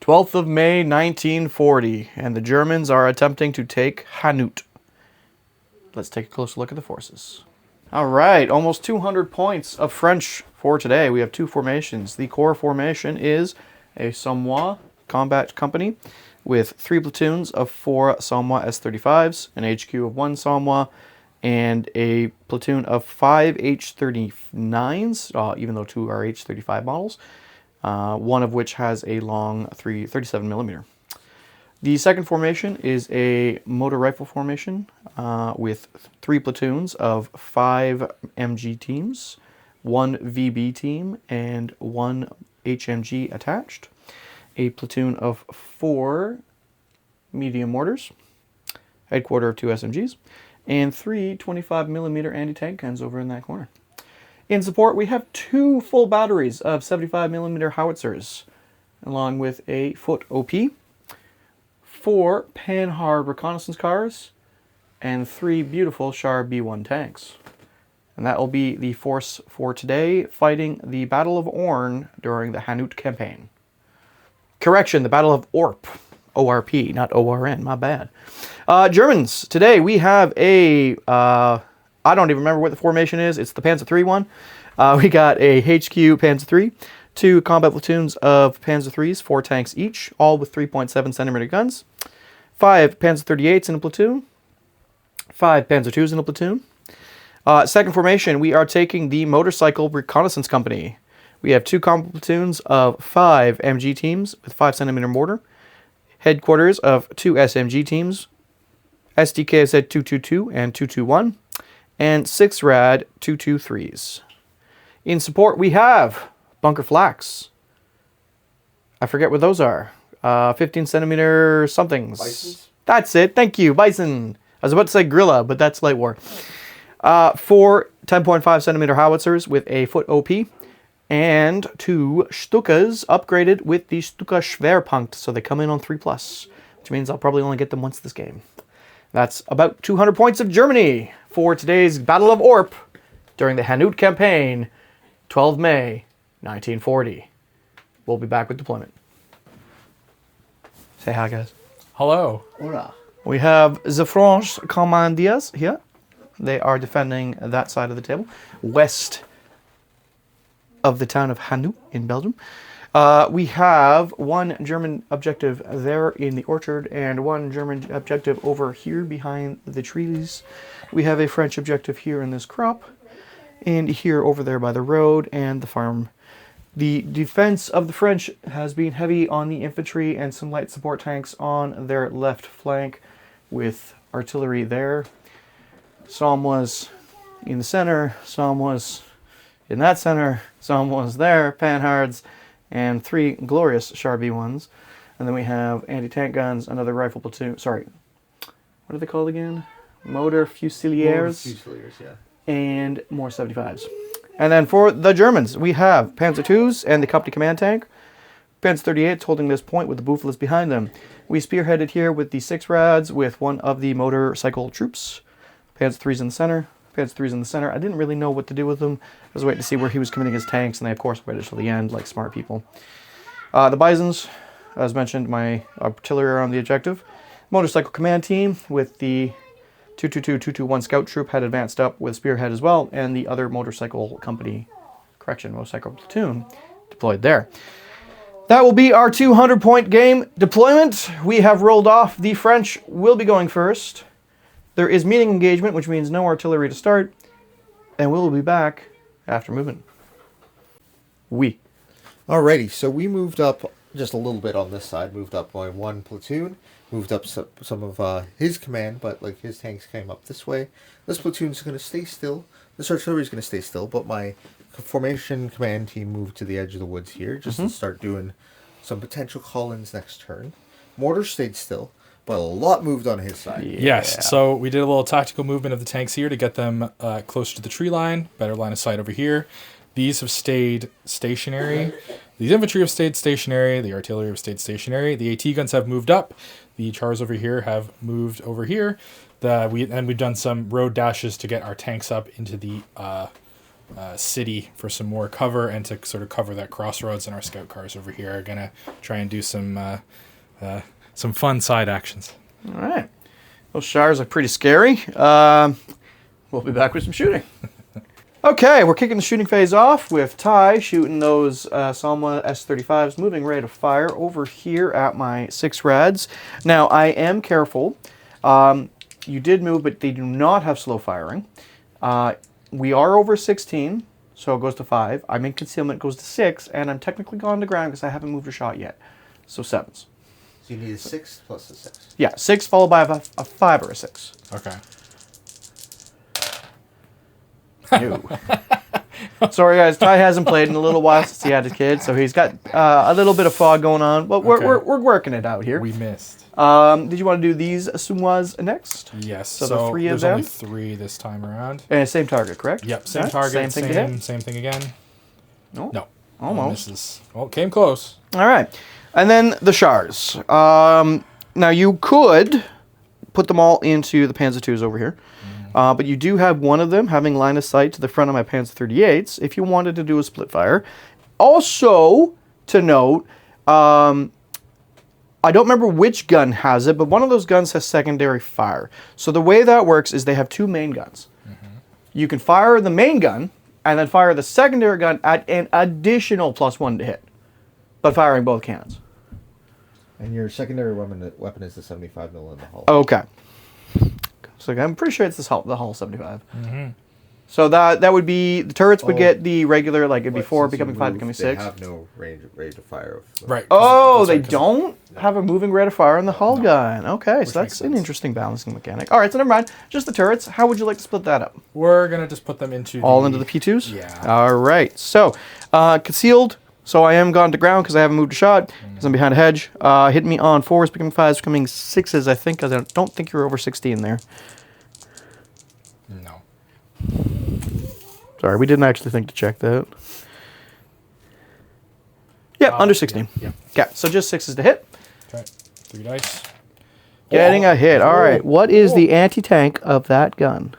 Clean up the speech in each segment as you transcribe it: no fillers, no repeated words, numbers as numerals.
12th of May, 1940, and the Germans are attempting to take Hannut. Let's take a closer look at the forces. All right, almost 200 points of French for today. We have two formations. The core formation is a Somme combat company with 3 platoons of 4 Somme S-35s, an HQ of 1 Somme, and a platoon of 5 H-39s, even though 2 are H-35 models, one of which has a long 37 millimeter. The second formation is a motor rifle formation with 3 platoons of 5 MG teams, 1 VB team, and 1 HMG attached. A platoon of 4 medium mortars, headquarter of 2 SMGs, and 3 25 millimeter anti-tank guns over in that corner. In support, we have 2 full batteries of 75 millimeter howitzers, along with a foot OP, 4 Panhard reconnaissance cars, and 3 beautiful Char B1 tanks. And that will be the force for today, fighting the Battle of Orne during the Hannut campaign. Correction, the Battle of Orp. ORP, not ORN, my bad. Germans, today we have a, I don't even remember what the formation is. It's the Panzer III one. We got a HQ Panzer III, 2 combat platoons of Panzer IIIs, 4 tanks each, all with 3.7 centimeter guns, 5 Panzer 38s in a platoon, 5 Panzer IIs in a platoon. Second formation, we are taking the Motorcycle Reconnaissance Company. We have 2 combat platoons of 5 MG teams with 5 centimeter mortar, headquarters of 2 SMG teams, SDKZ 222 and 221, and 6 RAD 223s. In support, we have bunker flaks. I forget what those are. 15 centimeter somethings. Bisons? That's it. Thank you. Bison. I was about to say Grilla, but that's light war. 4 10.5 centimeter howitzers with a foot OP, and 2 Stukas upgraded with the Stuka Schwerpunkt, so they come in on 3+, which means I'll probably only get them once this game. That's about 200 points of Germany for today's Battle of Orp during the Hannut campaign, 12 May 1940. We'll be back with deployment. Say hi, guys. Hello. Hola. We have the French Commandiers here. They are defending that side of the table, west of the town of Hannut in Belgium. We have 1 German objective there in the orchard and 1 German objective over here behind the trees. We have a French objective here in this crop, and here over there by the road and the farm. The defense of the French has been heavy on the infantry and some light support tanks on their left flank with artillery there. Somme was in the center, Somme was in that center, Somme was there, Panhards, and 3 glorious Char B1s. And then we have anti-tank guns, another rifle platoon, sorry, what are they called again? Motor Fusiliers. Fusiliers, yeah. And more 75s. And then for the Germans, we have Panzer IIs and the company command tank. Panzer 38s holding this point with the Buffalas behind them. We spearheaded here with the 6 Rads with 1 of the motorcycle troops. Panzer IIIs in the center. Panzer IIIs in the center. I didn't really know what to do with them. I was waiting to see where he was committing his tanks, and they of course waited till the end like smart people. The Bisons, as mentioned, my artillery are on the objective. Motorcycle command team with the 222-221 scout troop had advanced up with spearhead as well, and the other motorcycle company, motorcycle platoon deployed there. That will be our 200-point game deployment. We have rolled off. The French will be going first. There is meeting engagement, which means no artillery to start, and we'll be back after movement. Oui. Alrighty, so we moved up just a little bit on this side, moved up by 1 platoon, moved up some of his command, but like his tanks came up this way. This platoon's going to stay still. This artillery is going to stay still, but my formation command team moved to the edge of the woods here just to start doing some potential call-ins next turn. Mortar stayed still, but a lot moved on his side. Yeah. Yes, so we did a little tactical movement of the tanks here to get them closer to the tree line, better line of sight over here. These have stayed stationary. The infantry have stayed stationary. The artillery have stayed stationary. The AT guns have moved up. The Chars over here have moved over here. We've done some road dashes to get our tanks up into the city for some more cover and to sort of cover that crossroads. And our scout cars over here are gonna try and do some fun side actions. All right. Those showers are pretty scary. We'll be back with some shooting. Okay, we're kicking the shooting phase off with Ty shooting those Salma S-35s, moving rate of fire over here at my 6 rads. Now, I am careful. You did move, but they do not have slow firing. We are over 16, so it goes to 5. I'm in concealment, it goes to 6, and I'm technically gone to ground because I haven't moved a shot yet. So 7s. So you need a 6 plus a 6. Yeah, 6 followed by a 5 or a 6. Okay. No. Sorry, guys. Ty hasn't played in a little while since he had his kid, so he's got a little bit of fog going on. But we're working it out here. We missed. Did you want to do these Sumois next? Yes. So the 3 of there's them? only 3 this time around. And same target, correct? Yep. Same Right, target. Same thing to hit? Same thing again. No. No. Almost. Misses. Well, came close. All right. And then the Shars. Now, you could put them all into the Panzer IIs over here. But you do have one of them having line of sight to the front of my Panzer 38s if you wanted to do a split fire. Also, to note, I don't remember which gun has it, but one of those guns has secondary fire. So the way that works is they have 2 main guns. You can fire the main gun and then fire the secondary gun at an additional +1 to hit, but firing both cannons. And your secondary weapon is the 75 mil in the hull. Okay. So I'm pretty sure it's the hull 75. So that would be, the turrets would get the regular, like it'd be 4 becoming 5 becoming 6. They have no rate of fire. Right. Oh, they don't have a moving rate of fire on the hull gun. Okay, so that's makes an sense. interesting balancing mechanic. All right, so never mind. Just the turrets. How would you like to split that up? We're gonna just put them into All into the P2s? Yeah. All right. So, concealed. So I am gone to ground because I haven't moved a shot because I'm behind a hedge. Hit me on 4s, becoming 5s, becoming 6s, I think, because I don't think you're over 16 there. No. Sorry, we didn't actually think to check that. Yep, under 16. Yeah. Yeah, so just 6s to hit. Okay. 3 dice. Getting a hit. All right. What is the anti-tank of that gun?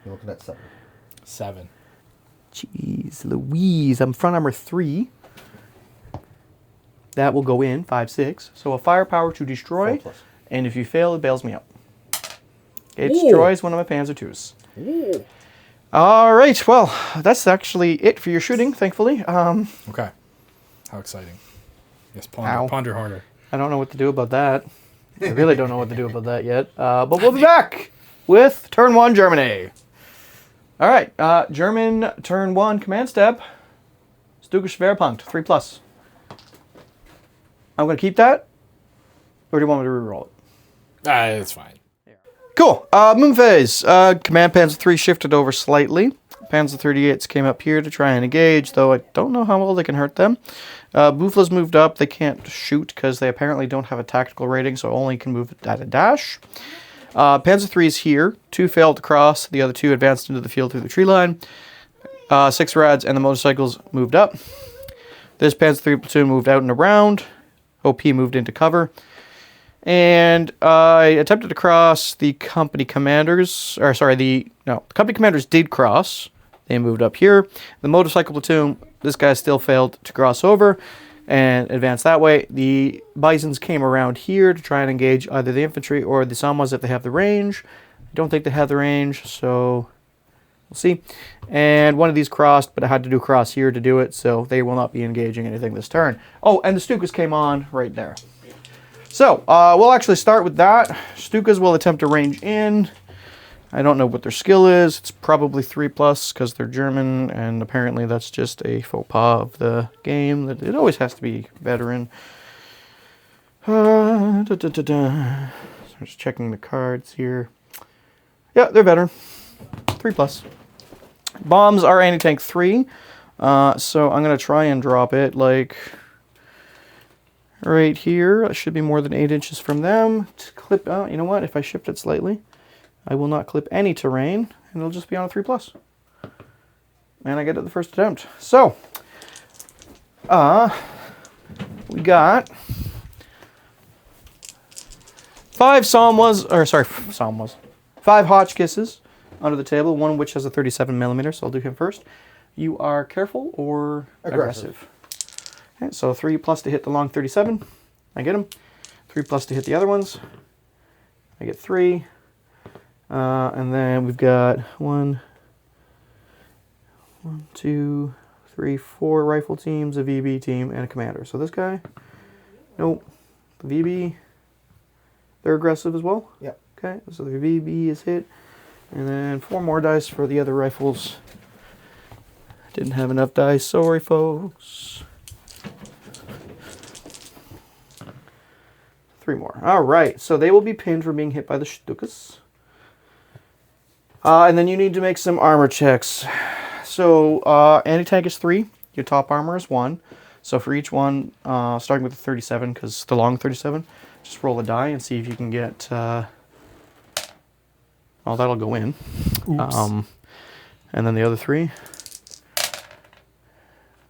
You're looking at 7. 7. Jeez Louise. I'm front armor 3. That will go in 5, 6. So a firepower to destroy. 4+. And if you fail, it bails me out. It destroys one of my Panzer IIs. All right. Well, that's actually it for your shooting, thankfully. Okay. How exciting. Yes, ponder harder. I don't know what to do about that. I really don't know what to do about that yet. But we'll be back with turn 1 Germany. All right. German turn 1 command step. Stuka Schwerpunkt 3+. I'm going to keep that. Or do you want me to reroll it? It's fine. Cool. Moon phase. Command Panzer 3 shifted over slightly. Panzer 38s came up here to try and engage, though I don't know how well they can hurt them. Bufla's moved up. They can't shoot because they apparently don't have a tactical rating, so only can move at a dash. Panzer 3 is here. 2 failed to cross. The other 2 advanced into the field through the tree line. 6 rads and the motorcycles moved up. This Panzer 3 platoon moved out and around. OP moved into cover. And I attempted to cross the company commanders. The company commanders did cross. They moved up here. The motorcycle platoon, this guy still failed to cross over and advance that way. The Bisons came around here to try and engage either the infantry or the Samas if they have the range. I don't think they have the range, so we'll see. And one of these crossed, but I had to do cross here to do it, so they will not be engaging anything this turn. Oh, and the Stukas came on right there. So, we'll actually start with that. Stukas will attempt to range in. I don't know what their skill is. It's probably 3+ because they're German, and apparently that's just a faux pas of the game. That it always has to be veteran. So I'm just checking the cards here. Yeah, they're veteran. 3+. Bombs are anti-tank 3. So I'm going to try and drop it like right here. It should be more than 8 inches from them. To clip out, you know what? If I shift it slightly, I will not clip any terrain, and it'll just be on a 3+. And I get it the first attempt. So, we got 5 Hotchkisses under the table, one which has a 37 millimeter, so I'll do him first. You are careful or aggressive? Okay, so 3 plus to hit the long 37. I get him. 3 plus to hit the other ones. I get 3. And then we've got 1, 2, 3, 4 rifle teams, a VB team, and a commander. So this guy, nope. The VB, they're aggressive as well? Yep. Okay, so the VB is hit. And then 4 more dice for the other rifles. Didn't have enough dice, sorry folks. 3 more. Alright, so they will be pinned for being hit by the Stukas. And then you need to make some armor checks. So, anti-tank is 3. Your top armor is 1. So for each one, starting with the 37, because the long 37, just roll a die and see if you can get... well, that'll go in. And then the other 3.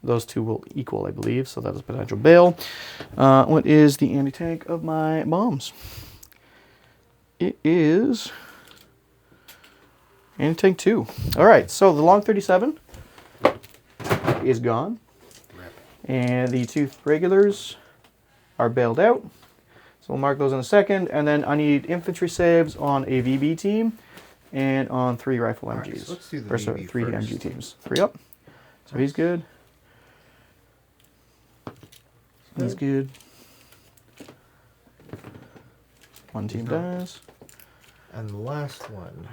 Those 2 will equal, I believe, so that is potential bail. What is the anti-tank of my bombs? It is... anti-tank 2. Alright, so the long 37 is gone. And the 2 regulars are bailed out. So we'll mark those in a second. And then I need infantry saves on a VB team and on 3 rifle MGs. Right, so let's do the or VB sorry, 3 first. MG teams. 3 up. So he's good. He's good. 1 team dies. And the last one.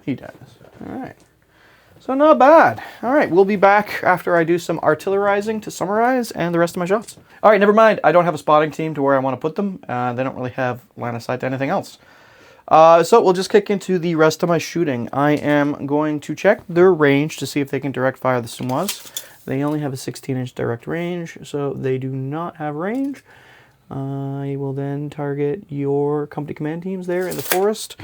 He dies. Alright. So not bad. Alright, we'll be back after I do some artillerizing to summarize and the rest of my shots. Alright, never mind. I don't have a spotting team to where I want to put them. They don't really have line of sight to anything else. So we'll just kick into the rest of my shooting. I am going to check their range to see if they can direct fire the Stumois. They only have a 16-inch direct range, so they do not have range. I will then target your company command teams there in the forest.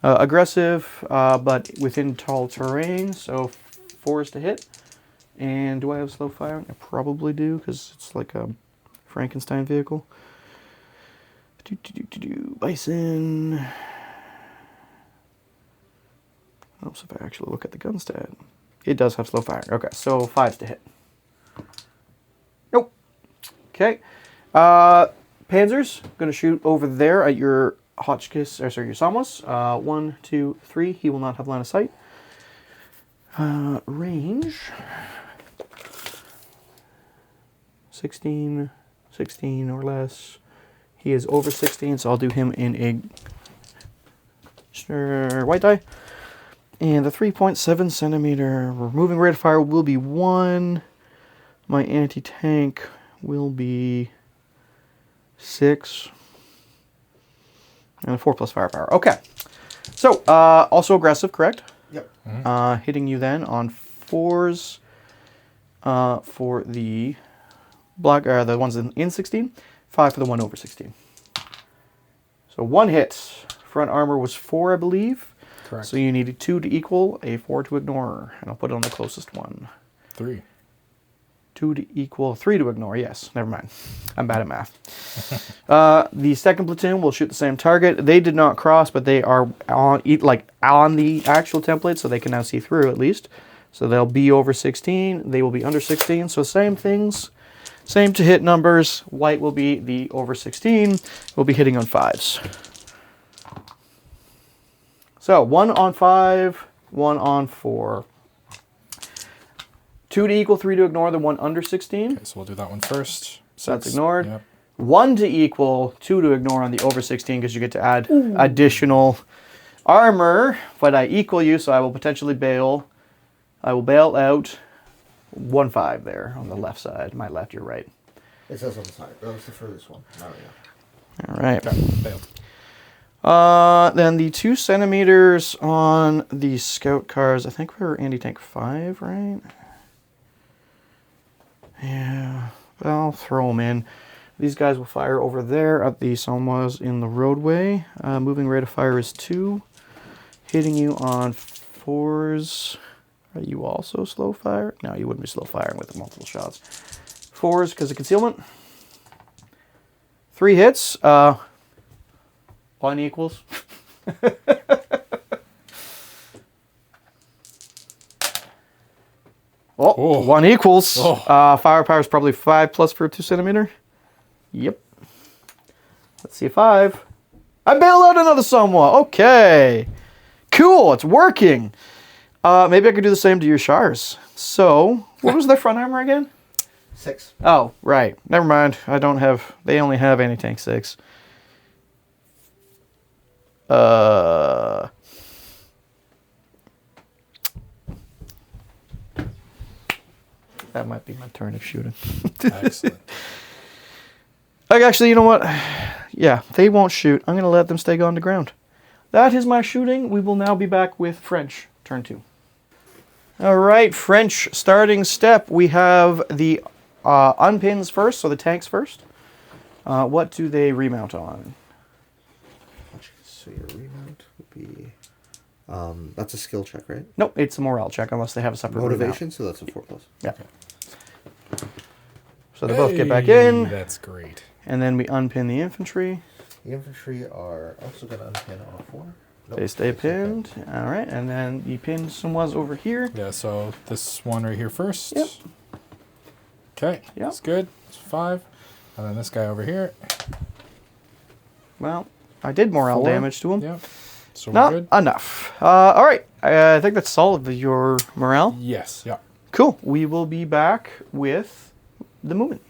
Aggressive, but within tall terrain, so 4 is to hit. And do I have slow firing? I probably do, because it's like a Frankenstein vehicle. Bison. Oops, if I actually look at the gun stat. It does have slow firing. Okay, so 5's to hit. Nope. Okay. Panzers, going to shoot over there at your Hotchkiss, or sorry, your Samos. 1, 2, 3. He will not have line of sight. Range. 16 or less. He is over 16, so I'll do him in a white die. And the 3.7 centimeter removing rate of fire will be 1. My anti-tank will be 6. And a 4 plus firepower. Okay. So, also aggressive, correct? Yep. Hitting you then on 4s for the black, the ones in 16. 5 for the one over 16. So 1 hit. Front armor was 4, I believe. Correct. So you needed 2 to equal, a 4 to ignore. And I'll put it on the closest one. 3. 2 to equal, 3 to ignore. Yes, never mind. I'm bad at math. The second platoon will shoot the same target. They did not cross, but they are on the actual template, so they can now see through at least. So they'll be over 16. They will be under 16. So same things, same to hit numbers. White will be the over 16. We'll be hitting on 5s. So 1 on 5, 1 on 4. 2 to equal, 3 to ignore the one under 16. Okay, so we'll do that one first. So that's ignored. Yep. 1 to equal, 2 to ignore on the over 16 because you get to add additional armor. But I equal you, so I will potentially bail. I will bail out 1-5 there on the left side. My left, your right. It says on the side. That was the furthest one. Oh, yeah. All right. Okay, failed. Then the 2 centimeters on the scout cars. I think we were anti-tank 5, right? Yeah, I'll throw them in. These guys will fire over there at the Somas in the roadway. Moving rate of fire is 2. Hitting you on 4s. Are you also slow fire? No, you wouldn't be slow firing with the multiple shots. 4s because of concealment. 3 hits. 1 equals. Oh, Oh. 1 equals. Oh. Firepower is probably 5 plus for a 2 centimeter. Yep. Let's see a 5. I bailed out another Samoa. Okay. Cool. It's working. Maybe I could do the same to your Shars. So, what was their front armor again? 6. Oh, right. Never mind. I don't have... They only have anti-tank 6. That might be my turn of shooting. Excellent. Like, actually, you know what? Yeah, they won't shoot. I'm going to let them stay on the ground. That is my shooting. We will now be back with French. Turn 2. All right, French starting step. We have the unpins first, so the tanks first. What do they remount on? So your remount would be... that's a skill check, right? Nope, it's a morale check unless they have a separate Motivation, remount. so that's a 4 plus. Yeah. So they both get back in, That's great. and then we unpin the infantry. The infantry are also going to unpin on a 4. Nope, They stay pinned. All right, and then the pin was over here. Yeah, so this one right here first. Yep. Okay, Yep. that's good. It's 5. And then this guy over here. Well, I did morale 4. damage to him. Yep. So we're Not good. enough. All right, I think that's all of your morale. Yes, yeah. Cool. We will be back with the movement.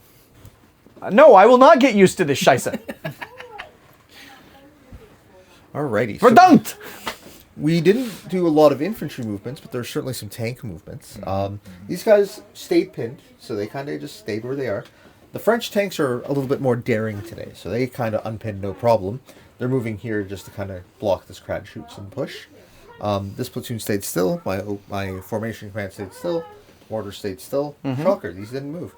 No, I will not get used to this scheisse. Alrighty. Verdammt! We didn't do a lot of infantry movements, but there's certainly some tank movements. These guys stayed pinned, so they kind of just stayed where they are. The French tanks are a little bit more daring today, so they kind of unpinned no problem. They're moving here just to kind of block this crowd shoots and push. This platoon stayed still. My formation command stayed still. Mortar stayed still. Shocker, these didn't move.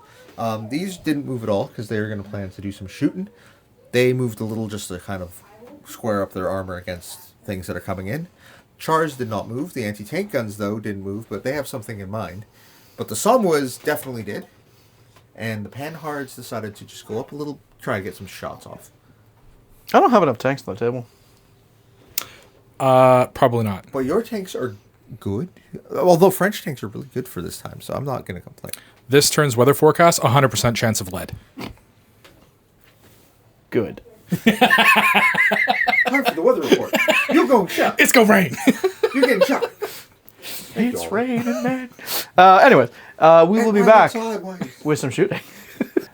These didn't move at all because they were going to plan to do some shooting. They moved a little just to kind of square up their armor against things that are coming in. Chars did not move. The anti-tank guns, though, didn't move, but they have something in mind. But the Samoas definitely did. And the Panhards decided to just go up a little, try to get some shots off. I don't have enough tanks on the table. Probably not. But your tanks are good. Although French tanks are really good for this time, so I'm not going to complain. This turn's weather forecast, 100% chance of lead. Good. Time for the weather report. You're going shot. It's gonna rain. You're getting shot. It's raining, man. Anyways, we will be back with some shooting.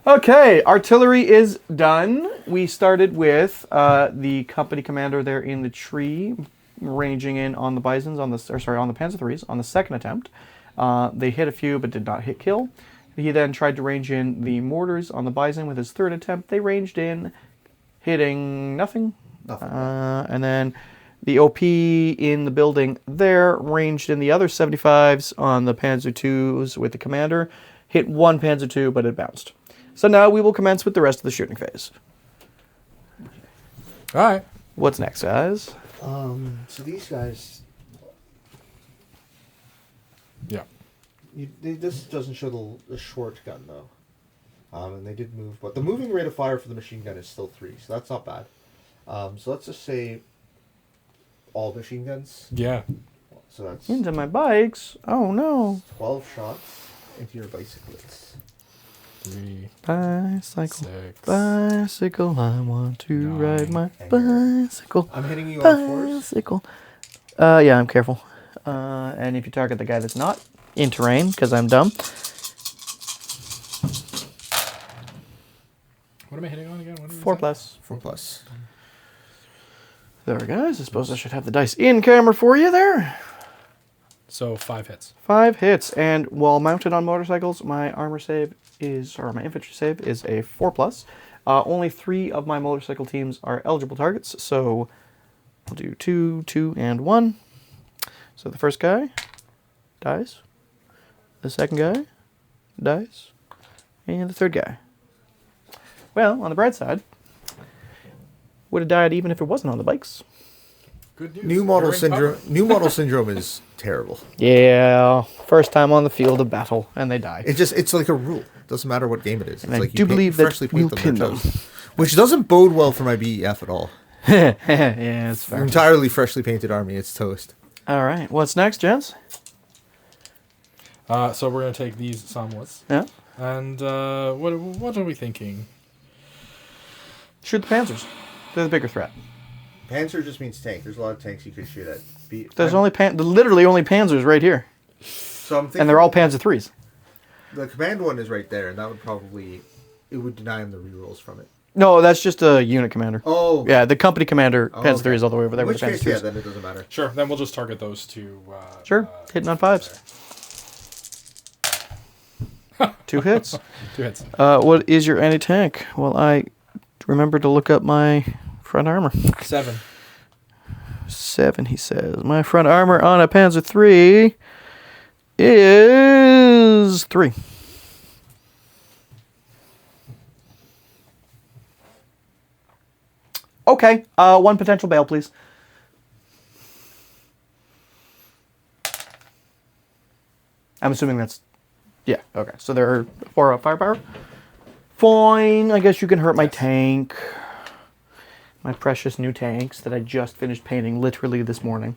Okay, artillery is done. We started with the company commander there in the tree, ranging in on the bisons on the Panzer IIIs on the second attempt. They hit a few but did not hit kill. He then tried to range in the mortars on the bison with his third attempt. They ranged in, hitting nothing. And then the OP in the building there ranged in the other 75s on the Panzer IIs with the commander. Hit one Panzer II, but it bounced. So now we will commence with the rest of the shooting phase. All right. What's next, guys? So these guys, Yeah. this doesn't show the short gun though, and they did move, but the moving rate of fire for the machine gun is still 3, so that's not bad. So let's just say all machine guns. Yeah. So that's Into my bikes. Oh no. 12 shots into your bicyclets. 3, Bicycle. 6. Bicycle. I want to 9. ride my bicycle. I'm hitting you on 4s. Bicycle. Yeah, I'm careful. And if you target the guy that's not in terrain, because I'm dumb. What am I hitting on again? What did you 4 say? plus. 4 plus. There, guys. I suppose I should have the dice in camera for you there. So 5 hits. 5 hits, and while mounted on motorcycles, my armor save is, or my infantry save is a 4 plus. Only 3 of my motorcycle teams are eligible targets, so I'll do 2, 2, and 1. So the first guy dies, the second guy dies, and the third guy. Well, on the bright side, would have died even if it wasn't on the bikes. Good news. New model You're in syndrome. cover. New model syndrome is terrible. Yeah, first time on the field of battle, and they die. It's like a rule. Doesn't matter what game it is. And It's I like do believe that freshly we'll paint pin their them. toes. Which doesn't bode well for my BEF at all. Yeah, it's fair. Entirely freshly painted army. It's toast. All right, what's next, gents? So we're going to take these Samwas. Yeah. And what are we thinking? Shoot the panzers. They're the bigger threat. Panzer just means tank. There's a lot of tanks you could shoot at. There's literally only panzers right here. So I'm thinking, And they're all Panzer 3s. the command one is right there, and that would probably... It would deny him the rerolls from it. No, that's just a unit commander. Oh. Yeah, the company commander, Panzer 3 is all the way over there In with which the case, Panzer 3s. yeah, then it doesn't matter. Sure, then we'll just target those two. Sure, hitting on 5s. 2 hits. 2 hits. What is your anti-tank? Well, I remember to look up my front armor. 7. 7, he says. My front armor on a Panzer 3 is 3. Okay, 1 potential bail, please. I'm assuming that's... Yeah, okay. So there are 4 firepower. Fine, I guess you can hurt my tank. My precious new tanks that I just finished painting literally this morning.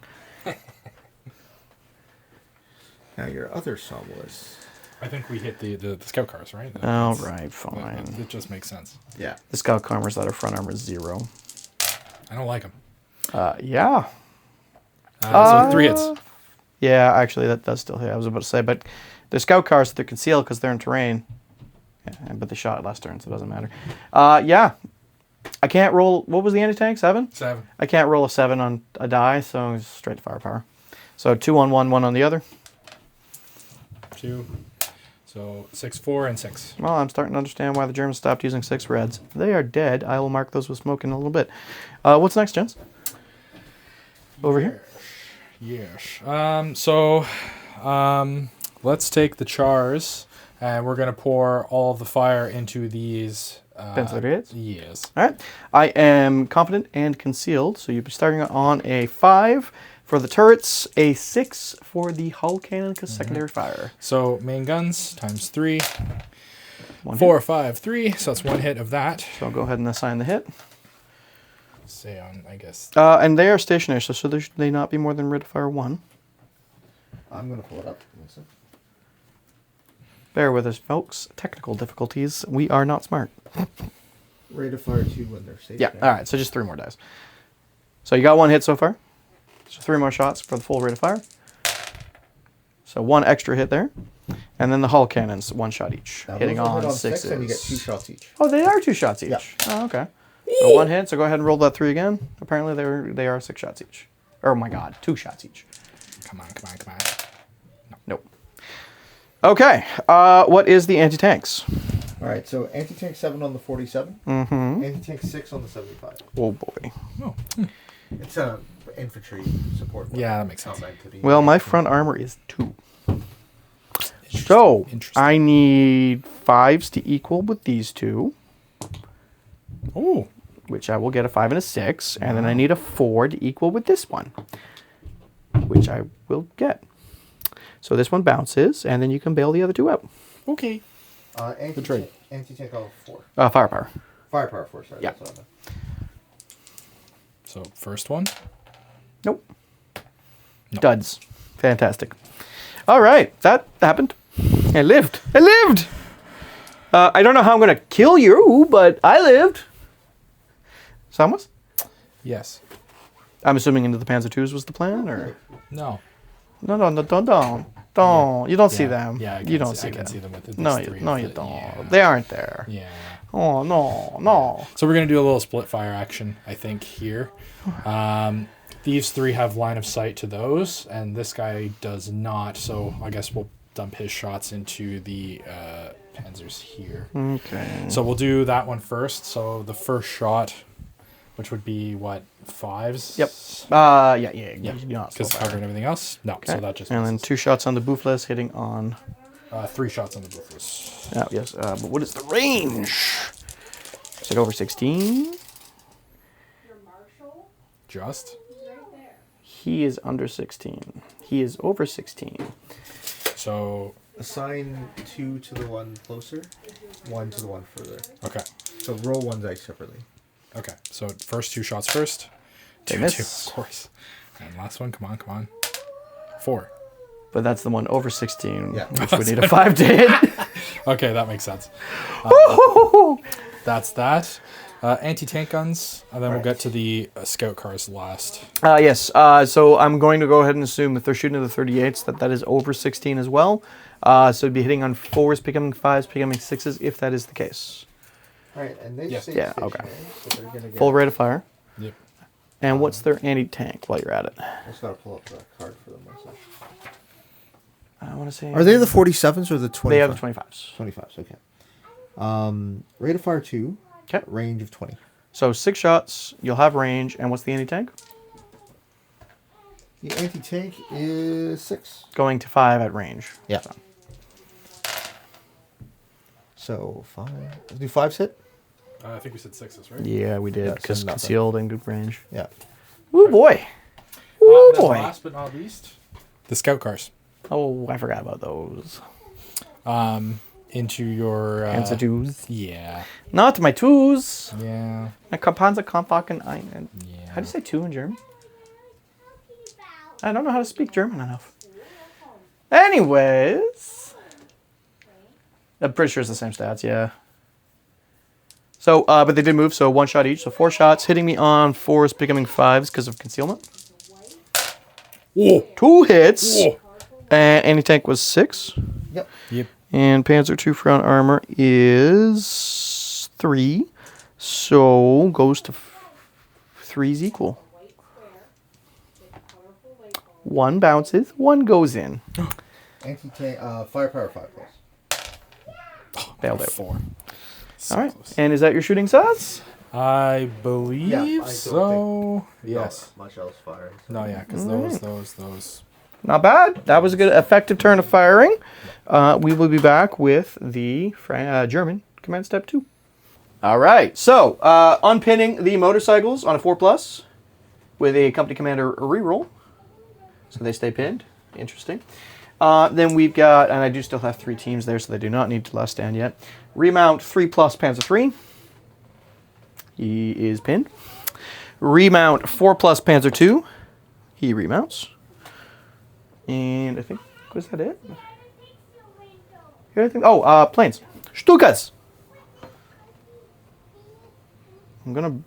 Now your other sum was... I think we hit the scout cars, right? All right, fine. It just makes sense. Yeah. The scout armor's that our front armor is 0. I don't like them. Yeah. So 3 hits. Yeah, actually, that does still hit. I was about to say, but the scout cars, they're concealed because they're in terrain. Yeah, but they shot it last turn, so it doesn't matter. Yeah. I can't roll... What was the anti-tank? 7? 7. I can't roll a 7 on a die, so it's straight to firepower. So 2 on one, 1 on the other. 2. So 6, 4, and 6. Well, I'm starting to understand why the Germans stopped using 6 reds. They are dead. I will mark those with smoke in a little bit. What's next, gents? Over here? Yes. Let's take the chars, and we're going to pour all of the fire into these... Pencil hits? Yes. All right. I am confident and concealed, so you'll be starting on a 5 for the turrets, a 6 for the hull cannon because secondary fire. So main guns times 3. 1 4, hit. 5, 3. So that's 1 hit of that. So I'll go ahead and assign the hit. Say on, I guess. And they are stationary, so should they not be more than rate of fire 1? I'm going to pull it up. Bear with us, folks. Technical difficulties. We are not smart. Rate of fire 2 when they're safe. Yeah, all right, so just 3 more dice. So you got 1 hit so far. So 3 more shots for the full rate of fire. So 1 extra hit there. And then the hull cannons, 1 shot each. Now, hitting those will on hit 6s. and you get 2 shots each. Oh, they are 2 shots each. Yeah. Oh, okay. So 1 hit, so go ahead and roll that 3 again. Apparently they are 6 shots each. Oh my god, 2 shots each. Come on. Nope. Okay, what is the anti-tanks? Alright, so anti-tank 7 on the 47. Mm-hmm. Anti-tank 6 on the 75. Oh boy. Oh. It's a infantry support weapon. Yeah, that makes sense. Not meant to be- Well, my front armor is 2. So, I need 5s to equal with these 2. Oh. Which I will get a 5 and a 6. And then I need a 4 to equal with this one. Which I will get. So this one bounces, and then you can bail the other 2 out. Okay. Anti-tank all 4. Firepower. Firepower 4, sorry. Yeah. That's what I meant. So first one. Nope. No. Duds. Fantastic. All right, that happened. I lived. I don't know how I'm going to kill you, but I lived. Samus? Yes. I'm assuming into the Panzer IIs was the plan, or? No. No, don't. You don't see them. Yeah, you don't see I them. can see them with the No, three you of don't. Yeah. They aren't there. Yeah. Oh, no. So we're gonna do a little split fire action, I think, here. These 3 have line of sight to those, and this guy does not. So I guess we'll dump his shots into the panzers here. Okay. So we'll do that one first. So the first shot, which would be what, 5s? Yep. Yeah. You're not Because so covering everything else. No. Okay. So that just. And then misses. 2 shots on the Bouffless hitting on. 3 shots on the buffers. Oh, yes. But what is the range? Is it over 16? Your marshal Just. is right there. He is under 16. He is over 16. So. Assign 2 to the one closer, 1 to the one further. Okay. So roll 1 dice separately. Okay. So first 2 shots first. They 2, miss. 2, of course. And last one. Come on. 4. But that's the one over 16, Yeah. which we need a 5 to hit. Okay, that makes sense. That's that. Anti-tank guns, and then we'll get to the scout cars last. Yes, so I'm going to go ahead and assume if they're shooting at the 38s that is over 16 as well. So it'd be hitting on 4s, becoming 5s, becoming 6s, if that is the case. Alright, and they Yes. stay Yeah, stationary, okay. so they're gonna get... Full rate of fire. Yep. And what's their anti-tank while you're at it? I just gotta pull up the card for them. One sec. I want to say... Are they the 47s or the 25s? They have the 25s. 25s, okay. Rate of fire 2. Okay. Range of 20. So 6 shots, you'll have range, and what's the anti-tank? The anti-tank is 6. Going to 5 at range. Yeah. So 5. Do 5s hit? I think we said 6s, right? Yeah, we did, Yeah, so because nothing. concealed and good range. Yeah. Ooh, boy. Ooh, Then boy. last but not least, the scout cars. Oh, I forgot about those. Into your... Panzer twos. Yeah. Not my twos. Yeah. My Panzer Kampfwagen ein. Yeah. How do you say two in German? I don't know how to speak German enough. Anyways. I'm pretty sure it's the same stats, yeah. So, but they did move, so 1 shot each. So 4 shots, hitting me on 4s, becoming 5s because of concealment. Whoa. 2 hits. Whoa. And anti-tank was 6. Yep. Yep. And Panzer II front armor is 3. So goes to 3's equal. 1 bounces, 1 goes in. Anti-tank, firepower 5 plus. Bailed out. 4. So All right. close. And is that your shooting size? I believe Yeah, I don't so. Yes. Not much else firing. No, yeah, because those. Not bad. That was a good, effective turn of firing. We will be back with the German command step 2. All right. So, unpinning the motorcycles on a 4+ with a company commander reroll. So they stay pinned. Interesting. Then we've got, and I do still have 3 teams there, so they do not need to last stand yet. Remount 3+ Panzer III. He is pinned. Remount 4+ Panzer II. He remounts. And I think, was that it? Oh, planes. Stukas! I'm gonna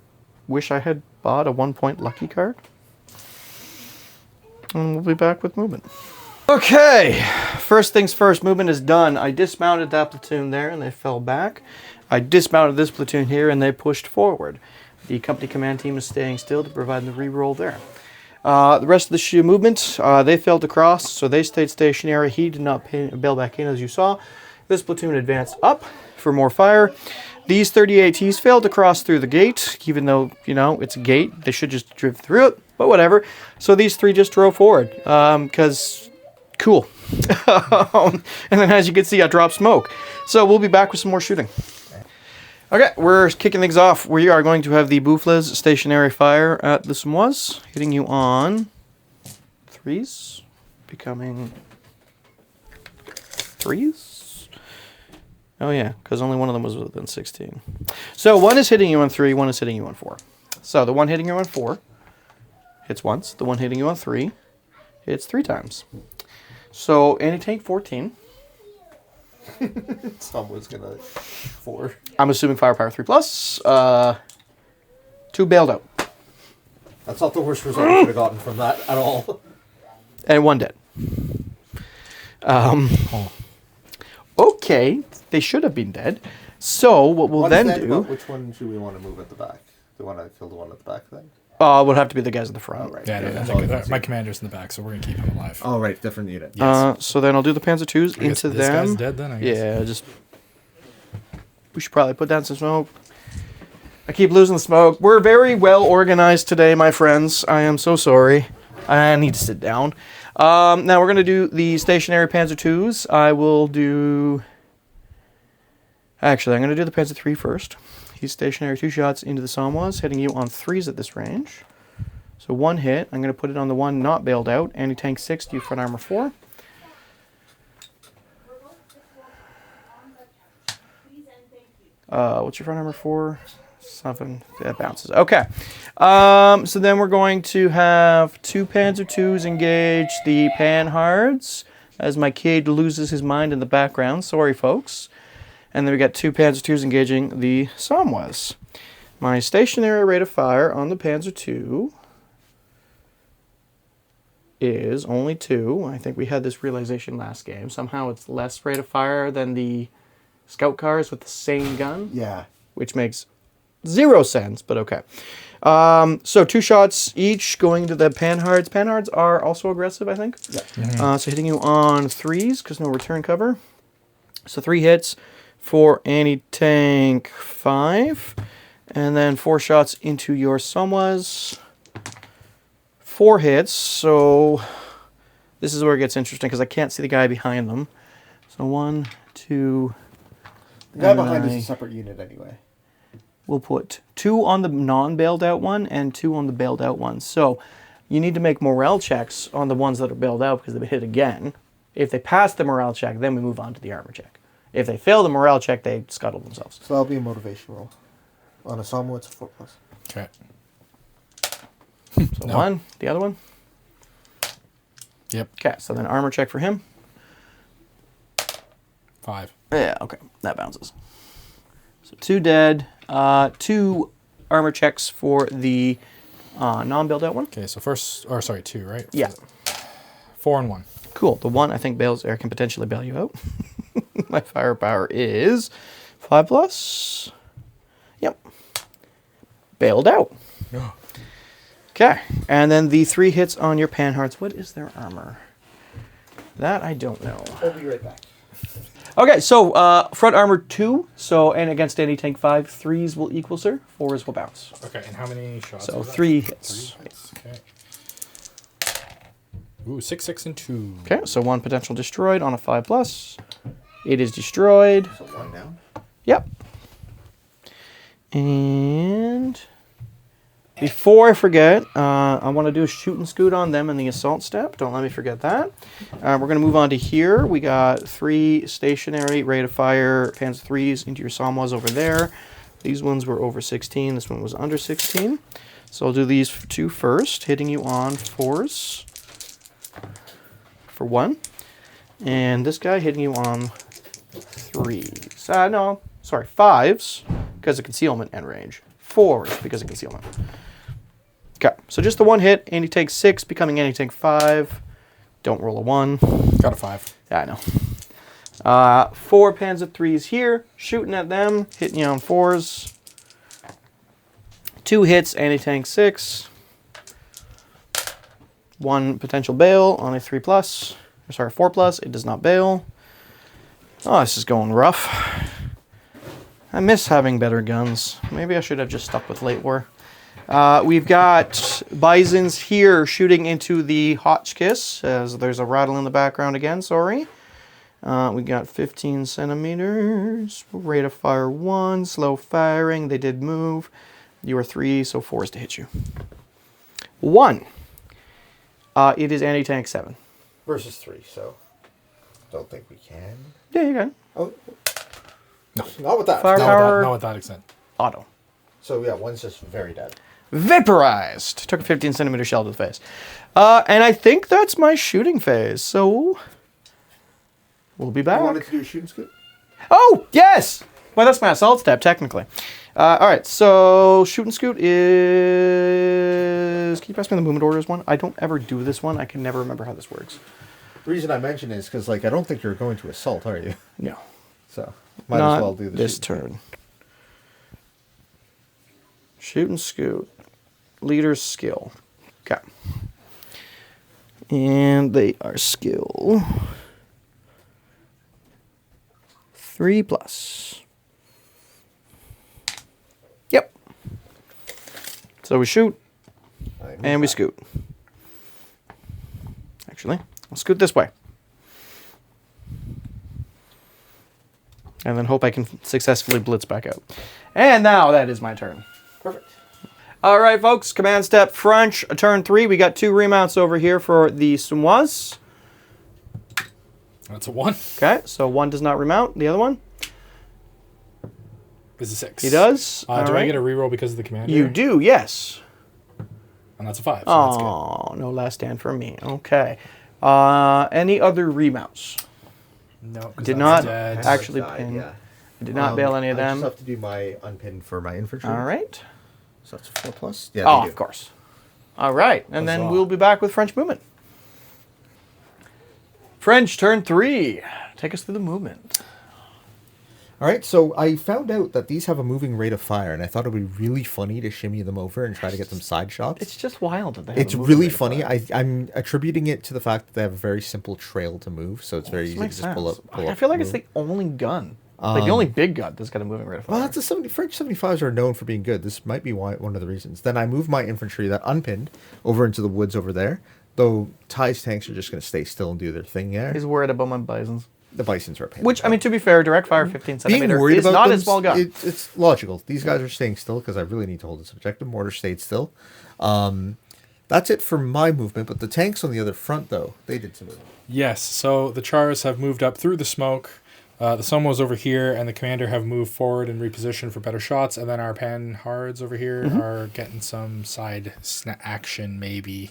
wish I had bought a 1-point lucky card. And we'll be back with movement. Okay, first things first, movement is done. I dismounted that platoon there and they fell back. I dismounted this platoon here and they pushed forward. The company command team is staying still to provide the reroll there. The rest of the movement, they failed to cross, so they stayed stationary. He did not bail back in, as you saw. This platoon advanced up for more fire. These 38Ts failed to cross through the gate, even though, you know, it's a gate. They should just drive through it, but whatever. So these 3 just drove forward, because cool. And then, as you can see, I dropped smoke. So we'll be back with some more shooting. Okay, we're kicking things off. We are going to have the Bouffles stationary fire at the Semoise, hitting you on 3s, becoming 3s. Oh yeah, because only one of them was within 16. So 1 is hitting you on 3, 1 is hitting you on 4. So the one hitting you on 4 hits once. The one hitting you on 3 hits 3 times. So anti-tank 14. Someone's gonna 4. I'm assuming firepower 3+. 2 bailed out. That's not the worst result we could have gotten from that at all. And 1 dead. Okay, they should have been dead. So what we'll then do... Which one should we want to move at the back? Do we want to kill the one at the back then? would have to be the guys at the front. Oh, right. Yeah, no, that's I all think you can my see. commander's in the back, so we're gonna keep him alive. Oh, right. Different unit. Yes. So then I'll do the Panzer IIs I guess into this guy's them. dead then, I guess. Yeah, just... We should probably put down some smoke. I keep losing the smoke. We're very well organized today, my friends. I am so sorry. I need to sit down. Now we're going to do the stationary Panzer IIs. I will do... Actually, I'm going to do the Panzer III first. He's stationary, 2 shots into the Semoise, hitting you on 3s at this range. So 1 hit. I'm going to put it on the one not bailed out. Anti-tank 6, do front armor 4. What's your front armor 4? 7. That bounces. Okay. So then we're going to have 2 Panzer IIs engage the Panhards. as my kid loses his mind in the background. Sorry, folks. And then we got 2 Panzer IIs engaging the Somois. My stationary rate of fire on the Panzer II is only 2. I think we had this realization last game. Somehow it's less rate of fire than the scout cars with the same gun. Yeah. Which makes 0 sense, but okay. So 2 shots each going to the Panhards. Panhards are also aggressive, I think. Yeah. So hitting you on 3s, because no return cover. So 3 hits for anti-tank 5. And then 4 shots into your Somois. 4 hits, so this is where it gets interesting, because I can't see the guy behind them. So 1, 2... The guy behind is a separate unit anyway. We'll put 2 on the non-bailed out one and 2 on the bailed out one. So you need to make morale checks on the ones that are bailed out because they've hit again. If they pass the morale check, then we move on to the armor check. If they fail the morale check, they scuttle themselves. So that'll be a motivation roll. On a Somo, it's a 4+. Okay. So 1, the other one. Yep. Okay, so then armor check for him. 5. Yeah, okay, that bounces. So 2 dead. 2 armor checks for the non-bailed out one. Okay, so 2, right? Yeah. 4 and 1. Cool. The one I think bails air can potentially bail you out. My firepower is 5+. Yep. Bailed out. Okay. And then the 3 hits on your Panhards. What is their armor? That I don't know. I'll be right back. Okay, so front armor 2. So and against anti-tank 5, 3s will equal, sir. 4s will bounce. Okay, and how many shots? So was that? 3 hits. 3 hits. Okay. Ooh, 6, 6, and 2. Okay, so 1 potential destroyed on a 5+. It is destroyed. So 1 down. Yep. And before I forget, I want to do a shoot and scoot on them in the assault step. Don't let me forget that. We're going to move on to here. We got 3 stationary rate of fire Panzer IIIs into your Somois over there. These ones were over 16. This one was under 16. So I'll do these 2 first, hitting you on 4s for 1. And this guy hitting you on 3s. No, sorry, 5s because of concealment and range. 4s because of concealment. Okay, so just the 1 hit. Anti-tank 6 becoming anti-tank 5. Don't roll a 1. Got a 5. Yeah, I know. 4 Panzer IIIs here, shooting at them, hitting you on 4s. 2 hits, anti-tank 6. 1 potential bail on a 3+. Sorry, 4+. It does not bail. Oh, this is going rough. I miss having better guns. Maybe I should have just stuck with late war. We've got Bisons here shooting into the Hotchkiss, as there's a rattle in the background again, sorry. We got 15 centimeters, rate of fire 1, slow firing, they did move. You are 3, so 4 is to hit you. 1. It is anti-tank 7. Versus 3, so don't think we can. Yeah, you can. Oh, No. not with that. Fire- Not with that extent. Auto. So yeah, one's just very dead. Vaporized. Took a 15 centimeter shell to the face. And I think that's my shooting phase, so we'll be back. You wanted to do a shooting scoop? Oh, yes! Well, that's my assault step, technically. All right, so shoot and scoot is... Can you pass me the movement orders one? I don't ever do this one. I can never remember how this works. The reason I mention is because, like, I don't think you're going to assault, are you? No. So, might Not as well do the this shoot. turn. Shoot and scoot. Leader's skill. Okay. And they are skill 3+. Yep. So we shoot and we scoot. Actually, I'll scoot this way. And then hope I can successfully blitz back out. And now that is my turn. Perfect. All right, folks. Command step French, turn 3. We got 2 remounts over here for the Somois. That's a 1. Okay, so 1 does not remount. The other one? Is a 6. He does. Do All I right. get a reroll because of the commander? You do, yes. And that's a 5. So that's good. Oh, no last stand for me. Okay. Any other remounts? No, 'cause Did that's not dead. actually Died, pin. yeah. I did not bail any of I them. just have to do my unpin for my infantry. All right. So that's a 4+. Yeah. Oh, they do. of course. All right, and then Huzzah. we'll be back with French movement. French, turn 3. Take us through the movement. All right, so I found out that these have a moving rate of fire, and I thought it would be really funny to shimmy them over and try to get some side shots. It's just wild that they have It's a moving really rate of funny. fire. I'm attributing it to the fact that they have a very simple trail to move, so it's very This easy to makes just pull sense. up. Pull I up, feel like it's move. the only gun, like the only big gun that's got a moving rate of fire. Well, that's a 70. French 75s are known for being good. This might be one of the reasons. Then I moved my infantry that unpinned over into the woods over there. Though Ty's tanks are just going to stay still and do their thing there. He's worried about my bisons. The Bisons are a pain. Which, I mean, to be fair, direct fire 15 being centimeter worried is about not them, a small gun. It's logical. These guys are staying still because I really need to hold this objective. Mortar stayed still. That's it for my movement. But the tanks on the other front, though, they did some movement. Yes, so the Chars have moved up through the smoke. The Somos over here and the commander have moved forward and repositioned for better shots. And then our Panhards over here are getting some side action, maybe.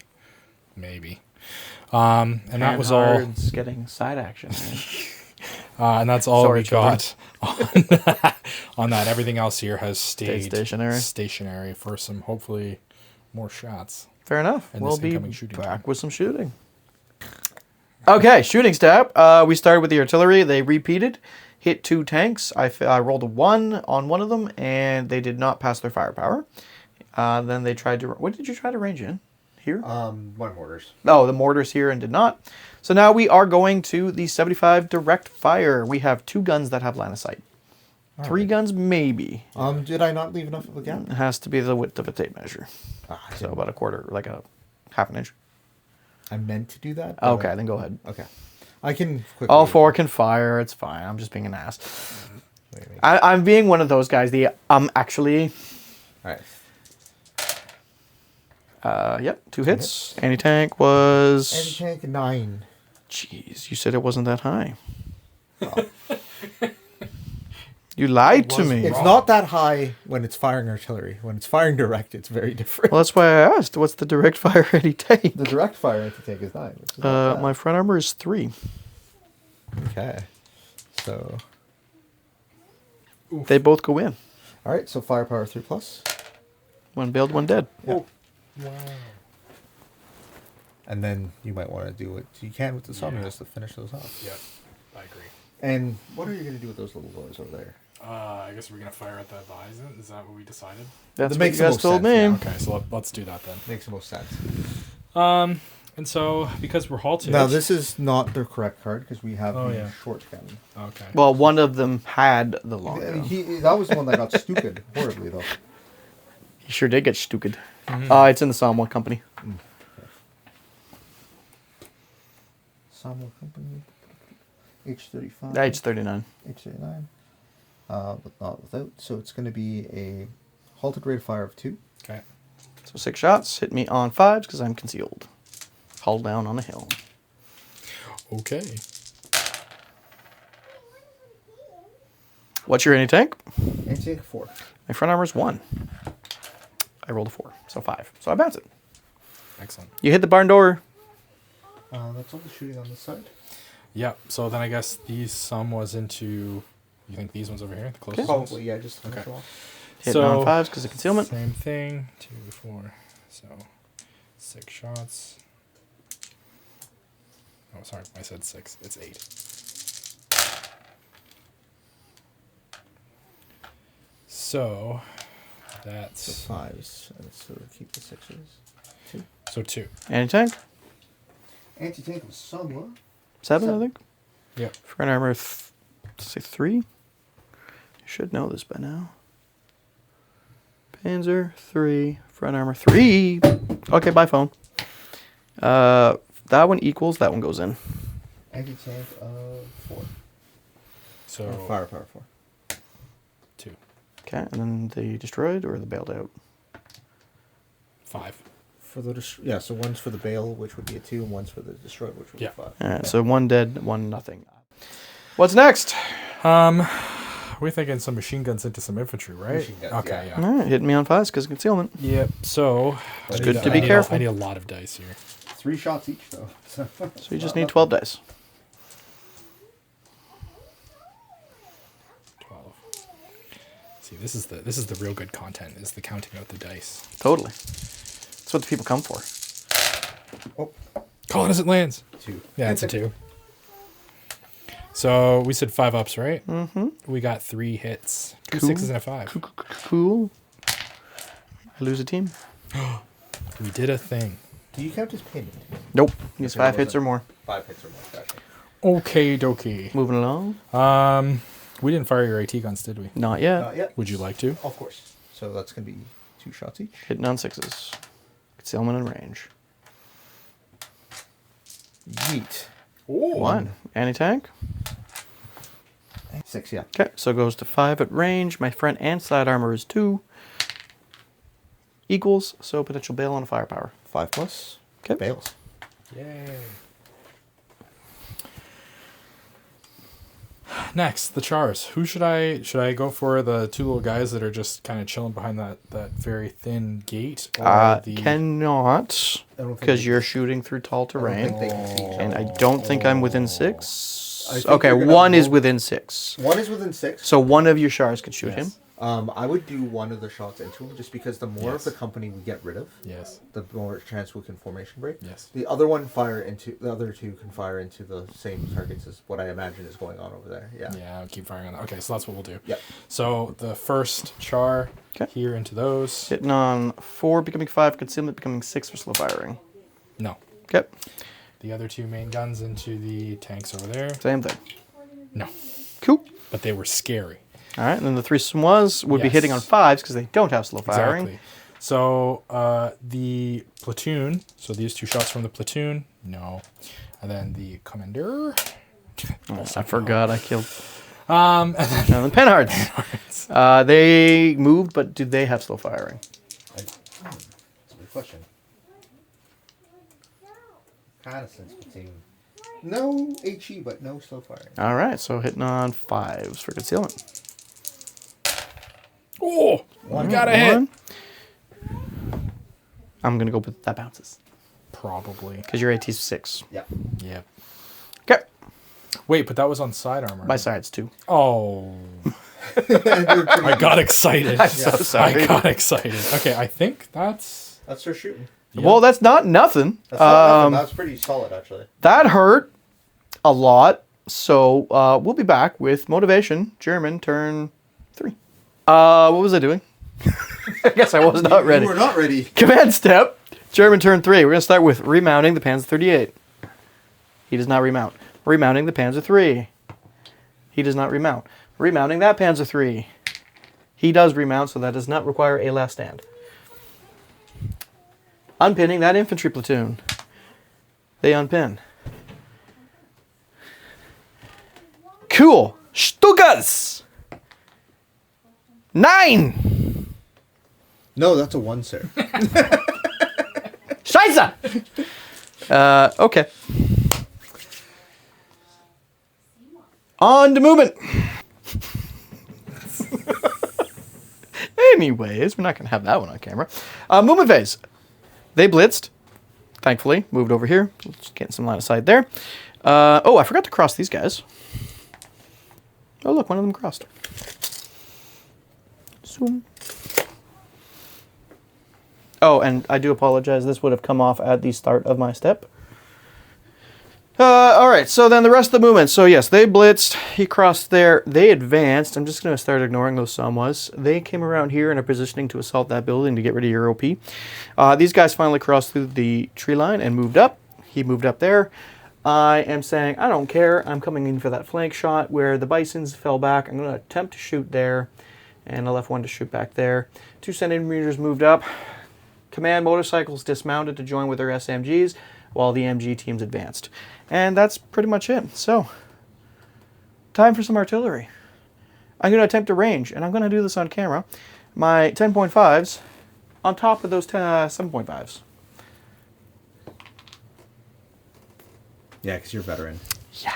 And that was all. Panhards getting side action. And that's all Sorry, we got on that. Everything else here has stayed stationary. for some, hopefully, more shots. Fair enough. And We'll this be incoming shooting back time. with some shooting. Okay, shooting stab. We started with the artillery. They repeated. Hit 2 tanks. I rolled a 1 on one of them, and they did not pass their firepower. Then they tried to... What did you try to range in? Here? One mortars. Oh, the mortars here and did not. So now we are going to the 75 direct fire. We have 2 guns that have line of sight. 3 guns, maybe. Did I not leave enough of a gap? It has to be the width of a tape measure. So about a quarter, like a half an inch. I meant to do that. but- Okay, then go ahead. Okay. I can quickly. All 4 can fire. It's fine. I'm just being an ass. Wait. I'm being one of those guys. Actually, All right. yep, 2 hits. Anti-tank was... Anti-tank 9. Jeez, you said it wasn't that high. You lied to me. It's not that high when it's firing artillery. When it's firing direct, it's very different. Well, that's why I asked. What's the direct fire anti-tank? The direct fire anti-tank is 9. Which is not bad. My front armor is 3. Okay. So, They both go in. all right. So firepower 3+. 1 bailed, 1 dead. Wow. And then you might want to do what you can with the Somnius to finish those off. Yep, I agree. And what are you going to do with those little doors over there? I guess we're going to fire at the Bison. Is that what we decided? That's That what makes you the guys most told sense, me. yeah. Okay, so let's do that then. Makes the most sense. And so, because we're halted... Now, this is not the correct card because we have Oh, the yeah. short cannon. Okay. Well, one of them had the long gun. That was the one that got stupid horribly, though. He sure did get stupid. It's in the Somewhat Company. Samuel Company. H35. H39. H39. But not without. So it's going to be a halted rate of fire of 2. Okay. So 6 shots. Hit me on 5s because I'm concealed. Hull down on a hill. Okay. What's your anti-tank? Anti-tank 4. My front armor is 1. I rolled a 4, so 5. So I bounce it. Excellent. You hit the barn door. That's all the shooting on this side. Yep. So then I guess some was into... You think these ones over here? The closest ones? Probably, yeah, just finish Okay. off. Hitting on 5s because of concealment. Same thing. 2, 4. So 6 shots. Oh, sorry. I said 6. It's 8. So that's... So 5s. And so keep the 6s. 2. So 2. Anti-tank? Anti-tank was somewhat. 7, I think. Yep. Front armor, say 3. You should know this by now. Panzer, 3. Front armor, 3. Okay, bye, phone. That one equals, that one goes in. Anti-tank of 4. So Firepower 4. 2. Okay, and then the destroyed or the bailed out? 5. For the yeah, so one's for the bale, which would be a 2, and one's for the destroyed, which would Yeah. be 5. Alright, so 1 dead, 1 nothing. What's next? We're thinking some machine guns into some infantry, right? Machine guns, Okay, Alright, hitting me on 5s because of concealment. Yep. So It's I good need- to I be need a- careful. I need a lot of dice here. 3 shots each, though. So you just need 12 dice. 12. See, this is the real good content, is the counting out the dice. Totally. That's what the people come for. Oh, Call it as it lands. 2. Yeah, it's a 2. So we said 5 ups, right? Mm-hmm. We got 3 hits. 2 Cool. 6s and a 5. Cool. I lose a team. We did a thing. Do you count as payment? Nope. Needs Okay, 5 what hits was or it? more. 5 hits or more. Gotcha. Okay, dokie. Moving along. We didn't fire your AT guns, did we? Not yet. Not yet. Would you like to? Of course. So that's going to be 2 shots each. Hitting on 6s. Concealment and range. Yeet. Oh. 1. Anti-tank. 6, yeah. Okay, so it goes to 5 at range. My front and side armor is 2. Equals, so potential bail on firepower. 5 plus. Okay. Bails. Yay. Next, the chars. Who should I go for? The 2 little guys that are just kind of chilling behind that very thin gate? Or Cannot, I don't think because they- you're shooting through tall I don't terrain. think they can see each other. And I don't think I'm within 6. I think Okay, you're gonna 1 is roll- within 6. 1 is within 6. So one of your shars could shoot him. Yes. I would do 1 of the shots into him, just because the more Yes. of the company we get rid of, Yes. the more chance we can formation break. Yes. The other 2 can fire into the same targets as what I imagine is going on over there. Yeah. Yeah, I'll keep firing on that. Okay, so that's what we'll do. Yep. So the first char 'Kay. here into those. Hitting on 4, becoming 5, concealment becoming 6 for slow firing. No. Okay, The other 2 main guns into the tanks over there. same thing. No. Cool. But they were scary. All right, and then the 3 Samoas would be Yes. hitting on 5s because they don't have slow firing. Exactly. So the platoon. So these 2 shots from the platoon. No. And then the commander. Oh, I forgot I killed. And then And the Penhards. They moved, but do they have slow firing? That's a good question. Reconnaissance platoon. No HE, but no slow firing. All right, so hitting on 5s for concealment. oh, One. got a hit. 1. I'm going to go with that bounces Probably. because your AT's 6. Yeah. Yeah. Okay, Wait, but that was on side armor. my side's 2. Oh. I got excited. I'm so sorry. I got excited. Okay, I think that's. That's her shooting. Well, that's not nothing. That's not nothing. That's pretty solid, actually. That hurt a lot. So we'll be back with motivation. German turn 3. What was I doing? I guess I was not ready. You were not ready. Command step. German turn 3. We're going to start with remounting the Panzer 38. He does not remount. Remounting the Panzer 3. He does not remount. Remounting that Panzer 3. He does remount, so that does not require a last stand. Unpinning that infantry platoon. They unpin. Cool. Stukas. 9. No, that's a 1, sir. Scheiße. Okay. On to movement. Anyways, we're not going to have that one on camera. Movement phase. They blitzed. Thankfully, moved over here. Just getting some line of sight there. Oh, I forgot to cross these guys. Oh, look, one of them crossed. Zoom. Oh, and I do apologize. This would have come off at the start of my step. All right, so then the rest of the movement. So yes, they blitzed. He crossed there. They advanced. I'm just going to start ignoring those Samoas. They came around here and are positioning to assault that building to get rid of your OP. These guys finally crossed through the tree line and moved up. He moved up there. I am saying, I don't care. I'm coming in for that flank shot where the Bisons fell back. I'm going to attempt to shoot there. And I left one to shoot back there. 2 centimeters moved up. Command motorcycles dismounted to join with their SMGs while the MG teams advanced. And that's pretty much it. So, time for some artillery. I'm going to attempt to range, and I'm going to do this on camera. My 10.5s on top of those 7.5s. Yeah, because you're a veteran. Yeah.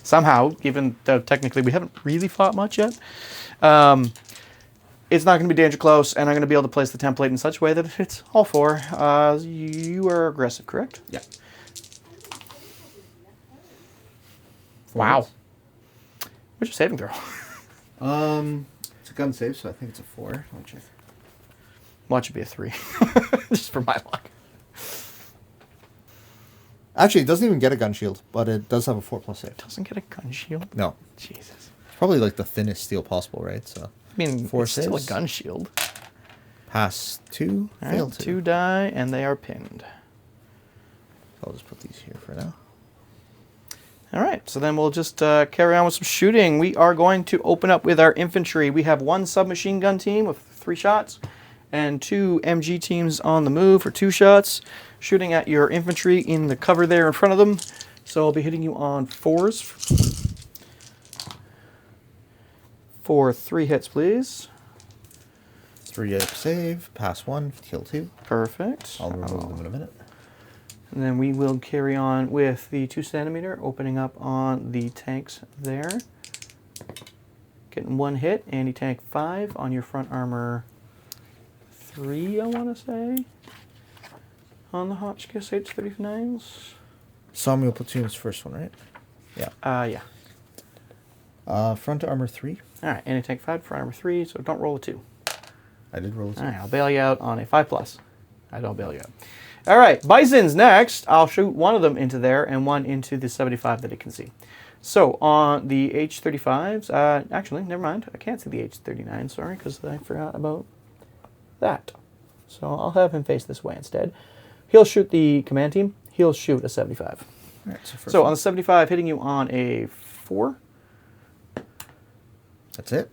Somehow, even though technically we haven't really fought much yet. it's not going to be danger close, and I'm going to be able to place the template in such a way that it hits all 4. You are aggressive, correct? Yeah. Wow. What's your saving throw? It's a gun save, so I think it's a 4. Let me check. Watch it be a 3. Just for my luck. Actually, it doesn't even get a gun shield, but it does have a 4+ save. Doesn't get a gun shield? No. Jesus. It's probably like the thinnest steel possible, right? So I mean, 4 it's still a saves. gun shield. Pass 2, All fail right, 2. 2 die, and they are pinned. I'll just put these here for now. All right, so then we'll just carry on with some shooting. We are going to open up with our infantry. We have 1 submachine gun team with 3 shots and 2 MG teams on the move for 2 shots, shooting at your infantry in the cover there in front of them. So I'll be hitting you on 4s for 3 hits, please. 3 save, pass 1, heal 2. Perfect. I'll remove them in a minute. And then we will carry on with the 2 centimeter, opening up on the tanks there. Getting 1 hit, anti-tank 5 on your front armor 3, I want to say. On the Hotchkiss H-39s. Samuel platoon's first one, right? Yeah. Yeah. Front armor 3. All right, anti-tank 5, front armor 3, so don't roll a 2. I did roll a 2. All right, I'll bail you out on a 5+. I don't bail you out. All right, Bison's next. I'll shoot one of them into there and one into the 75 that it can see. So on the H-35s, actually, never mind. I can't see the H-39, sorry, because I forgot about that. So I'll have him face this way instead. He'll shoot the command team. He'll shoot a 75. All right, So on the 75, hitting you on a 4. That's it.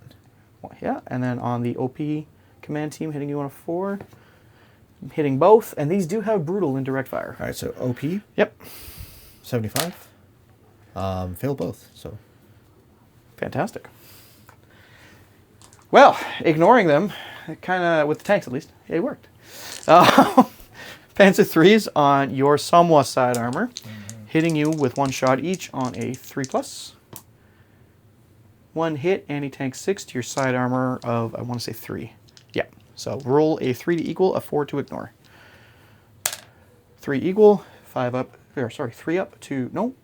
Well, yeah, and then on the OP command team, hitting you on a 4. Hitting both, and these do have brutal indirect fire. All right, so OP. Yep. 75. Fail both, so. Fantastic. Well, ignoring them, kind of, with the tanks at least, it worked. Panzer 3s on your Samoa side armor, hitting you with 1 shot each on a 3+. 1 hit, anti-tank 6 to your side armor of, I want to say 3. Yeah, so roll a 3 to equal, a 4 to ignore. 3 equal, 5 up, or sorry, 3 up to, no,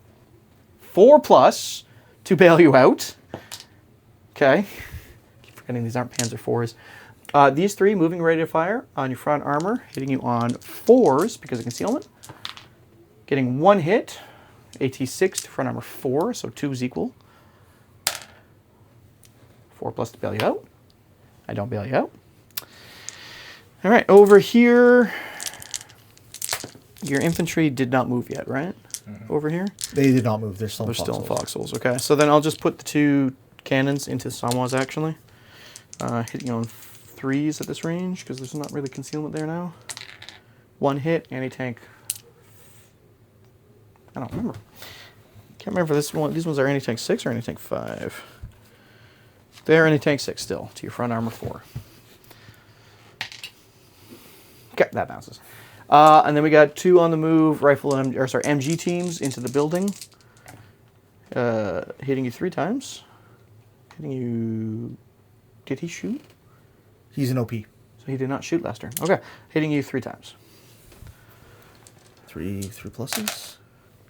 4+ to bail you out. Okay. Keep forgetting these aren't Panzer 4s. These 3 moving ready to fire on your front armor, hitting you on 4s because of concealment. Getting 1 hit, AT6 to front armor 4, so 2's equal. 4+ to bail you out. I don't bail you out. All right, over here, your infantry did not move yet, right? Over here? They did not move. They're still in They're still in foxholes. foxholes, okay. So then I'll just put the 2 cannons into Samoas, actually. Hitting on 3s at this range, because there's not really concealment there now. 1 hit, anti-tank. I don't remember. Can't remember if this one. These ones are anti-tank 6 or anti-tank 5. They're anti-tank 6 still, to your front armor 4. Okay, that bounces. And then we got 2 on the move rifle and MG teams into the building. Hitting you 3 times. Hitting you. Did he shoot? He's an OP. So he did not shoot last turn. Okay, hitting you 3 times. 3 pluses.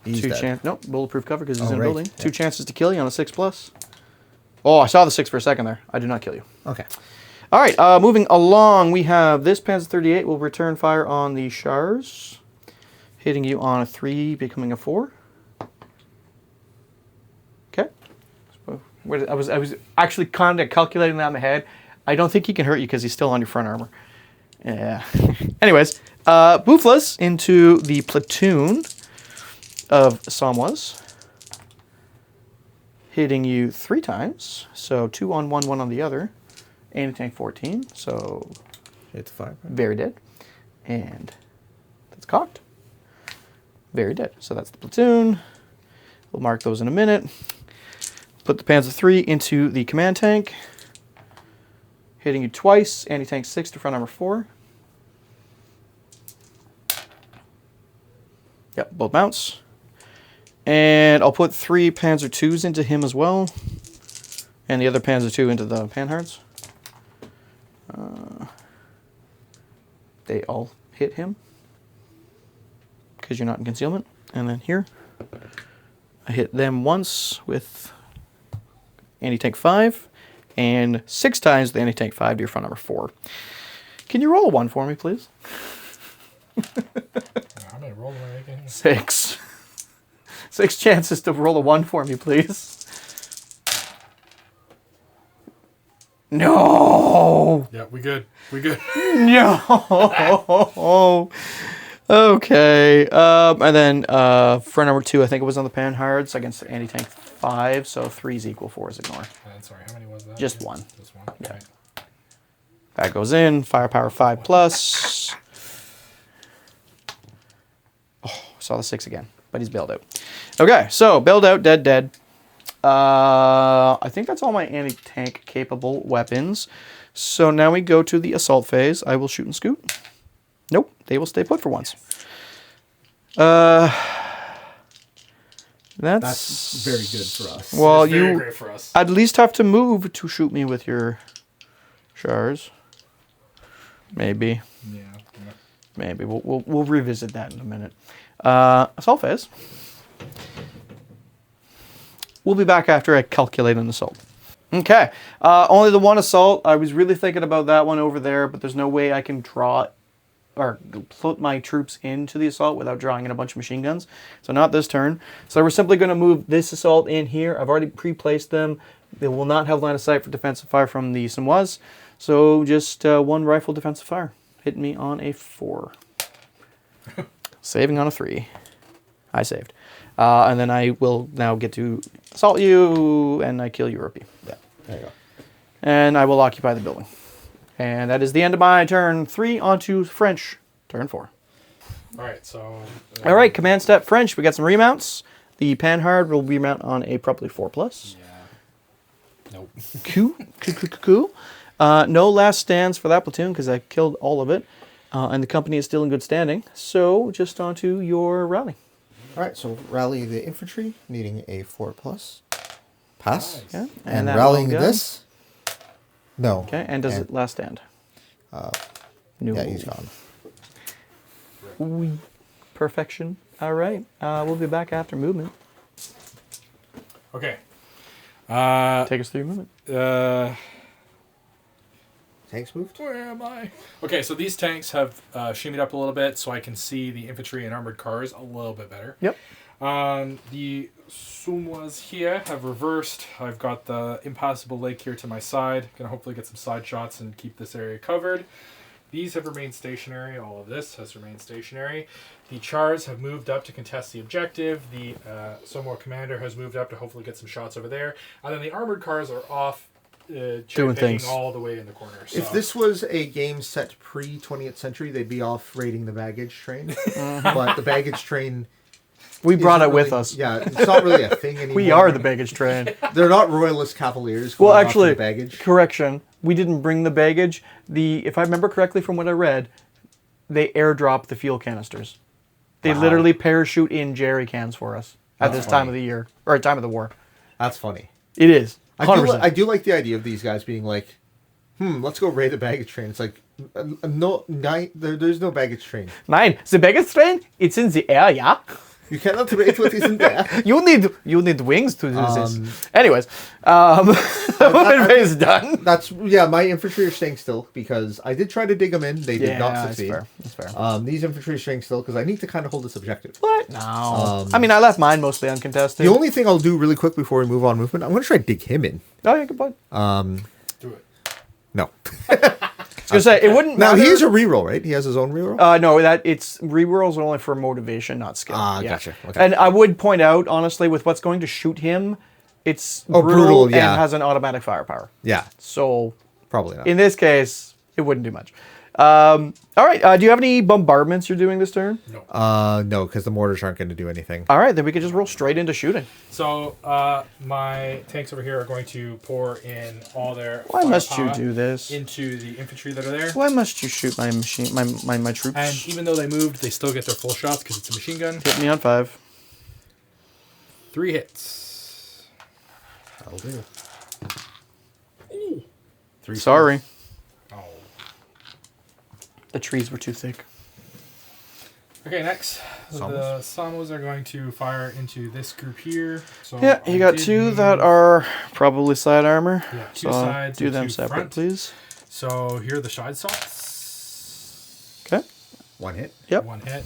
He's 2 dead. chance. Nope, bulletproof cover because he's Oh, in a right, building. yeah. 2 chances to kill you on a 6+. Oh, I saw the 6 for a second there. I did not kill you. Okay. All right, moving along, we have this Panzer 38 will return fire on the Shars, hitting you on a 3, becoming a 4. Okay. I was actually kind of calculating that in my head. I don't think he can hurt you because he's still on your front armor. Yeah. Anyways, Buflas into the platoon of Samoas, hitting you 3 times. So 2 on one, 1 on the other. Anti-tank 14, so Hit the 5. Right? very dead. And that's cocked. Very dead. So that's the platoon. We'll mark those in a minute. Put the Panzer 3 into the command tank. Hitting you twice. Anti-tank 6 to front armor 4. Yep, both mounts. And I'll put 3 Panzer 2s into him as well. And the other Panzer 2 into the Panhards. They all hit him because you're not in concealment. And then here, I hit them once with anti-tank 5 and 6 times the anti-tank 5 to your front number 4. Can you roll a 1 for me, please? How many rolls am I making here? 6. 6 chances to roll a 1 for me, please. No! Yeah, we good. We good. No! Okay. And then for number 2, I think it was on the Panhards against the anti-tank 5, so 3's equal, 4's ignore. Sorry, how many was that? Just 1. Just 1. Yeah. Right. That goes in. Firepower 5 plus. Oh, saw the 6 again, but he's bailed out. Okay, so bailed out, dead. I think that's all my anti-tank capable weapons. So now we go to the assault phase. I will shoot and scoot. Nope, they will stay put for once. That's very good for us. Well, It's very you great for us. at least have to move to shoot me with your Shars. Maybe. Yeah. Maybe. We'll revisit that in a minute. Assault phase. We'll be back after I calculate an assault. Okay. Only the 1 assault. I was really thinking about that one over there, but there's no way I can draw or put my troops into the assault without drawing in a bunch of machine guns. So not this turn. So we're simply going to move this assault in here. I've already pre-placed them. They will not have line of sight for defensive fire from the Samoas. So just 1 rifle defensive fire. Hit me on a 4. Saving on a 3. I saved. And then I will now get to assault you, and I kill Europe. Yeah, there you go. And I will occupy the building. And that is the end of my turn 3. On to French. Turn 4. All right, so... All right, command step French. We got some remounts. The Panhard will remount on a probably 4 plus. Yeah. Nope. Cool. No last stands for that platoon because I killed all of it. And the company is still in good standing. So just on to your rally. All right, so rally the infantry, needing a 4 plus. Pass. Nice. Okay. And that rallying will go. this. No. Okay, and does it last stand? No. Yeah, he's gone. Oui. Perfection. All right. We'll be back after movement. Okay. Take us through your movement. Tanks moved. Where am I? Okay, so these tanks have shimmied up a little bit so I can see the infantry and armored cars a little bit better. Yep. The Sumas here have reversed. I've got the impassable lake here to my side. Gonna hopefully get some side shots and keep this area covered. These have remained stationary. All of this has remained stationary. The Chars have moved up to contest the objective. The Somor commander has moved up to hopefully get some shots over there. And then the armored cars are off cherry things. picking all the way in the corner. So. If this was a game set pre-20th century, they'd be off raiding the baggage train. But the baggage train... We brought it isn't with really- us. Yeah, it's not really a thing anymore. We are the baggage train. They're not royalist cavaliers. Well, going after actually, the baggage. correction. We didn't bring the baggage. If I remember correctly from what I read, they airdrop the fuel canisters. They Wow. literally parachute in jerry cans for us at this time of the year or time of the war. That's funny. It is. I 100%. do like the idea of these guys being like, let's go raid the baggage train. It's like, there's no baggage train. Nein, the baggage train, it's in the air, yeah? You cannot raid what isn't there. You need wings to do this. Anyways, movement phase is done. My infantry are staying still because I did try to dig them in. They did not succeed. That's fair. These infantry are staying still because I need to kind of hold this objective. What? No. I mean, I left mine mostly uncontested. The only thing I'll do really quick before we move on movement, I'm going to try to dig him in. Oh, yeah, good point. Do it. No. I was going to say, it wouldn't Now, matter. he has a reroll, right? He has his own reroll? No, it's rerolls are only for motivation, not skill. Gotcha. Okay. And I would point out, honestly, with what's going to shoot him, it's brutal, yeah. and has an automatic firepower. Yeah, So probably not. in this case, it wouldn't do much. All right. Do you have any bombardments you're doing this turn? No. No, because the mortars aren't going to do anything. All right, then we could just roll straight into shooting. So my tanks over here are going to pour in all their Why must you firepower do this? into the infantry that are there. Why must you shoot my machine, my troops? And even though they moved, they still get their full shots because it's a machine gun. Hit me on 5. 3 hits. That'll do. Ooh. 3 Sorry. Oh. The trees were too thick. Okay, next. The Samos. Samos are going to fire into this group here. So Yeah, you got did two that move- are probably side armor. Yeah, two So sides do and them two separate, front. please. So here are the side shots. Okay. One hit. Yep. One hit.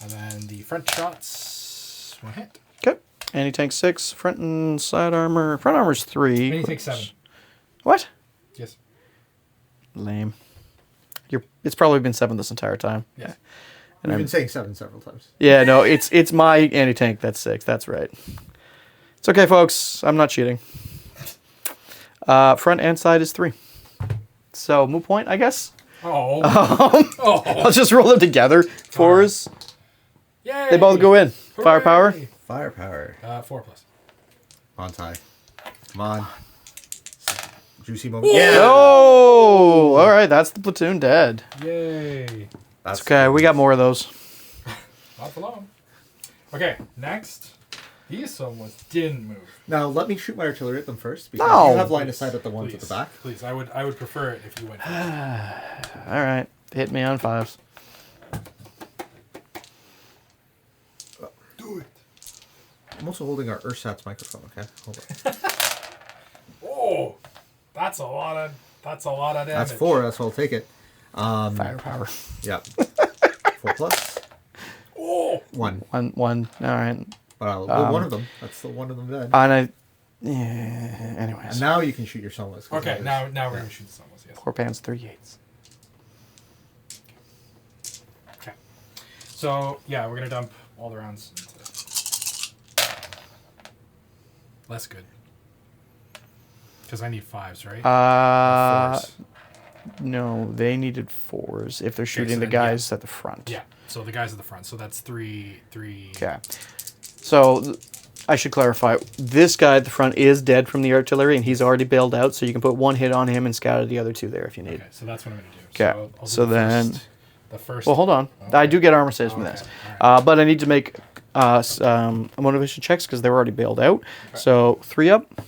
And then the front shots. One hit. Okay. Anti-tank 6, front and side armor. Front armor's 3. And you take 7. What? Yes. Lame. It's probably been 7 this entire time. Yes. And We've I'm- been saying 7 several times. Yeah, no, it's my anti-tank that's 6. That's right. It's okay, folks. I'm not cheating. Front and side is 3. So, moot point, I guess. Oh. I'll just roll them together. 4s. Yay! They both go in. Firepower. Hooray! Firepower. 4 plus. On tie. Come on. Juicy moment. Oh! All right, that's the platoon dead. Yay. That's It's okay, we got more of those. Not for long. Okay, next. These someones didn't move. Now let me shoot my artillery at them first because No. you have line of sight at the ones Please, at the back. Please, I would prefer it if you went first. All right, hit me on 5s. Do it. I'm also holding our Ursat's microphone. Okay, hold on. Oh, that's a lot of damage. That's 4. That's why I'll take it. Firepower. Yeah. 4 plus. Oh, 1. One. All right. Well, one of them. That's the one of them dead. And yeah. Anyways, And now you can shoot your solos. okay. Now we're gonna shoot some. Yes. 4 pans, 38s. Okay. So yeah, we're gonna dump all the rounds into less good. Because I need 5s, right? Or 4s. No, they needed 4s if they're shooting so the then, guys at the front. Yeah. So the guys at the front. So that's three. Okay. So I should clarify. This guy at the front is dead from the artillery, and he's already bailed out. So you can put 1 hit on him and scatter the other 2 there if you need. Okay. So that's what I'm gonna do. Okay. I'll do So then. the first. Well, hold on. Okay. I do get armor saves from Okay, this, alright. but I need to make motivation checks because they're already bailed out. Okay. So 3 up,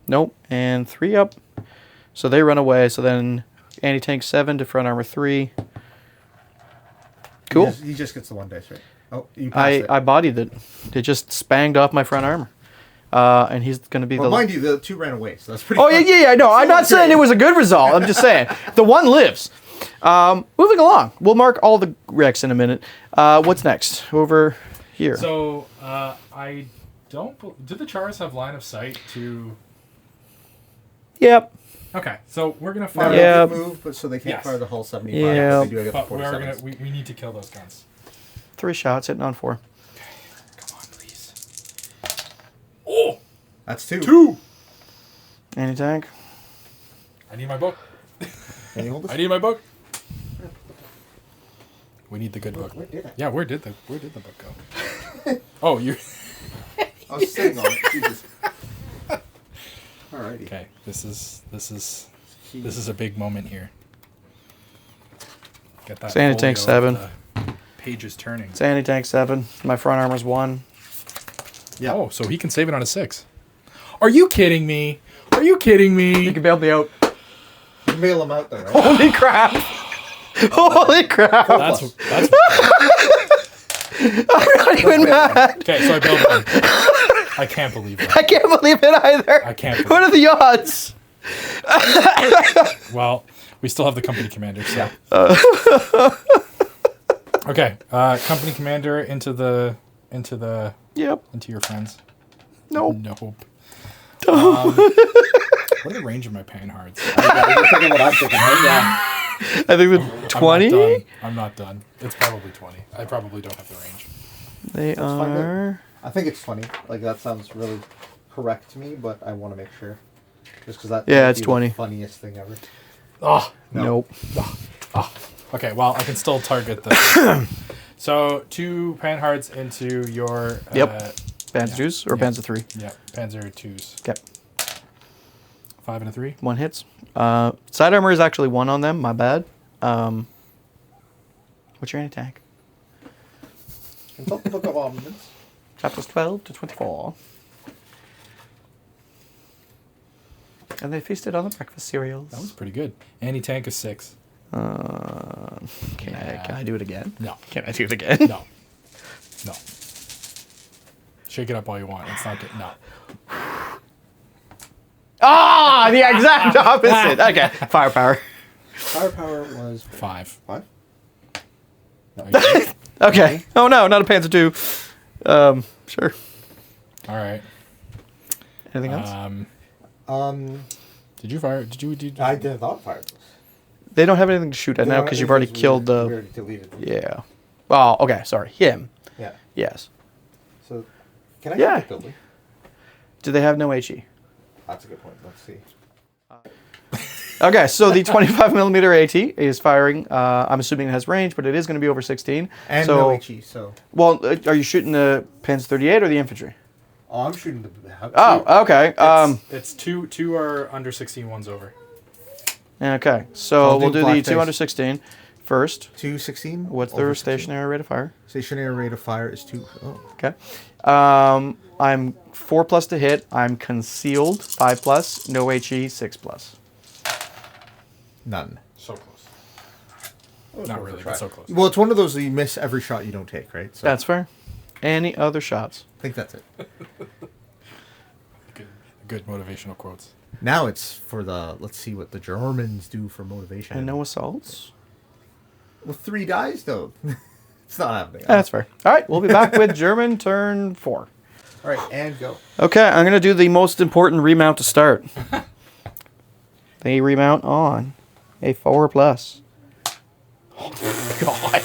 nope, and 3 up. So they run away. So then anti-tank 7 to front armor 3. Cool. He just gets the 1 dice, right? Oh, you passed it. I bodied it. It just spanged off my front armor, and he's going to be Well, the. mind you, the 2 ran away, so that's pretty. Oh fun. yeah. No, I'm not saying it was a good result. I'm just saying the 1 lives. Moving along, we'll mark all the wrecks in a minute. What's next? Over here. So I don't. Do the Chars have line of sight to? Yep. Okay, so we're gonna No, fire. Yeah. they move, but so they can't Yes. fire the hull 75. Yeah. But they do get the But we're 47s. gonna we need to kill those guns. 3 shots hitting on 4. Come on, please. Oh, That's 2. 2. Anti-tank. I need my book. Can you hold this? I need my book. We need the good book. Where did I? Yeah, where did the book go? Oh, you. I was sitting on it. Jesus. Alrighty. Okay, this is a big moment here. Get that. It's anti-tank folio of 7. the Pages turning. It's anti-tank 7. My front armor's 1. Yeah. Oh, so he can save it on a 6. Are you kidding me? Are you kidding me? You can bail me out. You mail them out there, right? Holy crap! Holy crap! That's I'm not even mad. okay. So I bailed one. I can't believe that. I can't believe it either. I can't. What are the odds? Well, we still have the company commander. So. Okay, company commander into Yep. your friends. Nope. Nope. What are the range of my panhards? You're thinking what I'm thinking, right? Yeah. I think the 20. I'm not done. It's probably 20. I probably don't have the range. They fine, are. I think it's funny. Like, that sounds really correct to me, but I want to make sure. Just because that Yeah, might it's be 20. the funniest thing ever. Oh, Nope. okay. Well, I can still target the. So 2 panhards into your. Yep. Panzer 2s or Yeah. Panzer 3? Yeah, Panzer 2s. Yep. 5 and a 3. 1 hits. Side armor is actually 1 on them. My bad. What's your anti-tank? Consult the Book of Armaments. Chapters 12 to 24. And they feasted on the breakfast cereals. That was pretty good. Anti-tank is 6. Can Yeah. I do it again? No. Can I do it again? No. No. Shake it up all you want. It's not good. No. Ah, the exact opposite. Okay, firepower. Firepower was 5. 5. No, Okay. Oh no, not a Panzer II. Sure. All right. Anything else? Did you fire? Did I did not fire those. They don't have anything to shoot at now because you've already killed We the. already deleted them. Yeah. Well, okay. Sorry, him. Yeah. Yes. So, can I Yeah. get the building? Do they have no HE? That's a good point. Let's see. Okay, so the 25 millimeter AT is firing. I'm assuming it has range, but it is going to be over 16. And so, no HE, so. Well, are you shooting the Panzer 38 or the infantry? Oh, I'm shooting the. Oh, okay. It's two are under 16, one's over. Okay, so I'll we'll do do the black 2 dice. under 16 first. 216. What's over their 16. stationary rate of fire? Stationary rate of fire is 2. Oh. Okay. I'm 4+ to hit. I'm concealed 5+. No HE 6+. None. So close. Not really, but so close. Well, it's one of those that you miss every shot you don't take, right? So That's fair. Any other shots? I think that's it. Good motivational quotes. Now it's for the. Let's see what the Germans do for motivation. And no assaults? Well, 3 dies though. It's not happening. That's fair. All right, we'll be back with German turn 4. All right, and go. Okay, I'm going to do the most important remount to start. They remount on a 4+. Oh, God.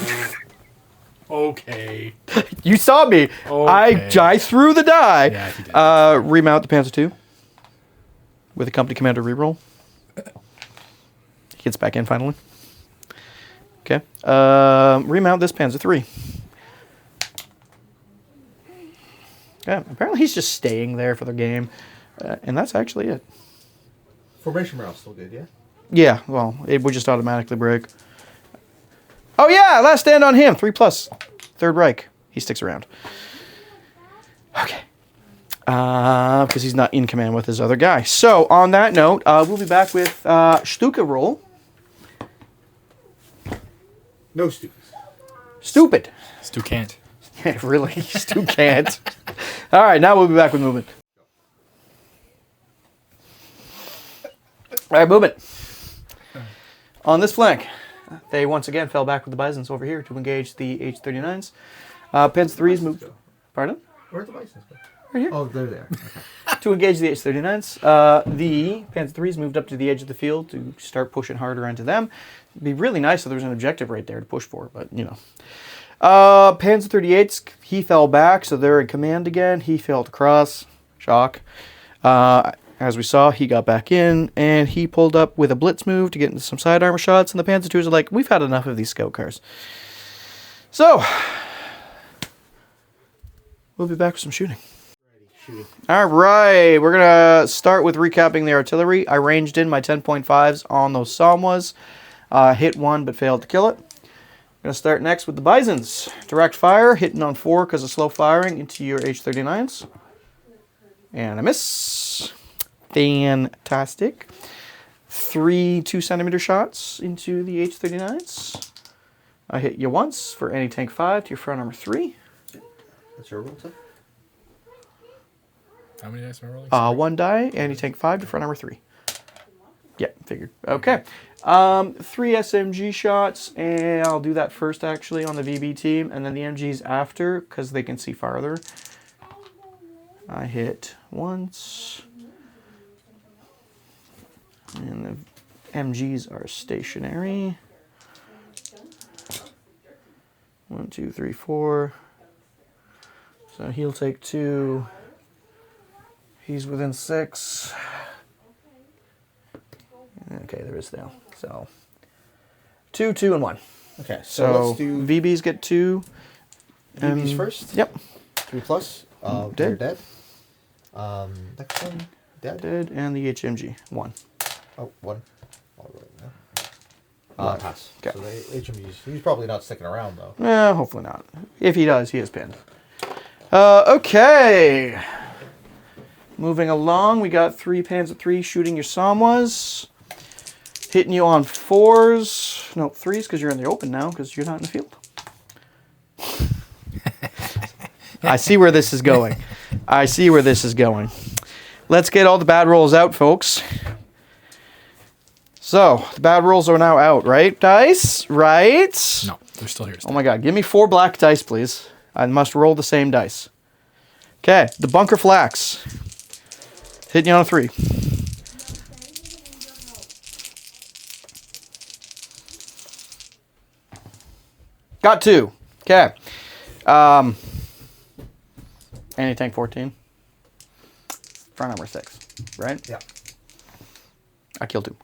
Okay. You saw me. Okay. I threw the die. Yeah, he did. Remount the Panzer II with a company commander reroll. He gets back in finally. Okay. Remount this Panzer III. Yeah, apparently he's just staying there for the game. And that's actually it. Formation morale still good, yeah? Yeah, well, it would just automatically break. Oh yeah, last stand on him. 3+. Third Reich. He sticks around. Okay. Because he's not in command with his other guy. So, on that note, we'll be back with Stuka roll. No students. Stupid. Stu can't. Really? Stu can't. All right, now we'll be back with movement. All right, movement. On this flank, they once again fell back with the Bisons over here to engage the H-39s. Panzer III's moved. Pardon? Where'd the Bisons go? Right here. Oh, they're there. Okay. To engage the H-39s. The Panzer III's moved up to the edge of the field to start pushing harder into them. It'd be really nice if there was an objective right there to push for, but, you know. Panzer 38's, he fell back, so they're in command again. He failed to cross. Shock. As we saw, he got back in, and he pulled up with a blitz move to get into some side armor shots, and the Panzer IIs are like, we've had enough of these scout cars. So, we'll be back with some shooting. All right, we're going to start with recapping the artillery. I ranged in my 10.5s on those Samwas. Hit one, but failed to kill it. Going to start next with the Bisons. Direct fire, hitting on 4 because of slow firing into your H-39s. And I miss. Fantastic. 3 2-centimeter shots into the H-39s. I hit you once for anti-tank 5 to your front armor 3. That's your roll, sir? How many dice am I rolling? 1 die, anti-tank 5 to front armor 3. Yeah, figured. Okay. 3 SMG shots, and I'll do that first actually on the VB team, and then the MGs after, because they can see farther. I hit once. And the MGs are stationary. 1, 2, 3, 4. So he'll take 2. He's within 6. Okay, there is now. So 2, 2, and 1. Okay, So let's do VBs get 2. VBs first. Yep. 3+. They're dead. Next one, dead. Dead, and the HMG 1. Oh, 1. All right now. One. Pass. Okay. So the HMGs. He's probably not sticking around though. Hopefully not. If he does, he is pinned. Okay. Moving along, we got 3 Panzer III shooting your Samwas. Hitting you on 4s. No, 3s because you're in the open now because you're not in the field. I see where this is going. I see where this is going. Let's get all the bad rolls out, folks. So, the bad rolls are now out, right, dice? Right? No, they're still here. Oh my god, give me 4 black dice, please. I must roll the same dice. Okay, the bunker flax. Hitting you on a 3. Got 2. Okay. Anti-tank 14. Front armor 6, right? Yeah. I killed 2.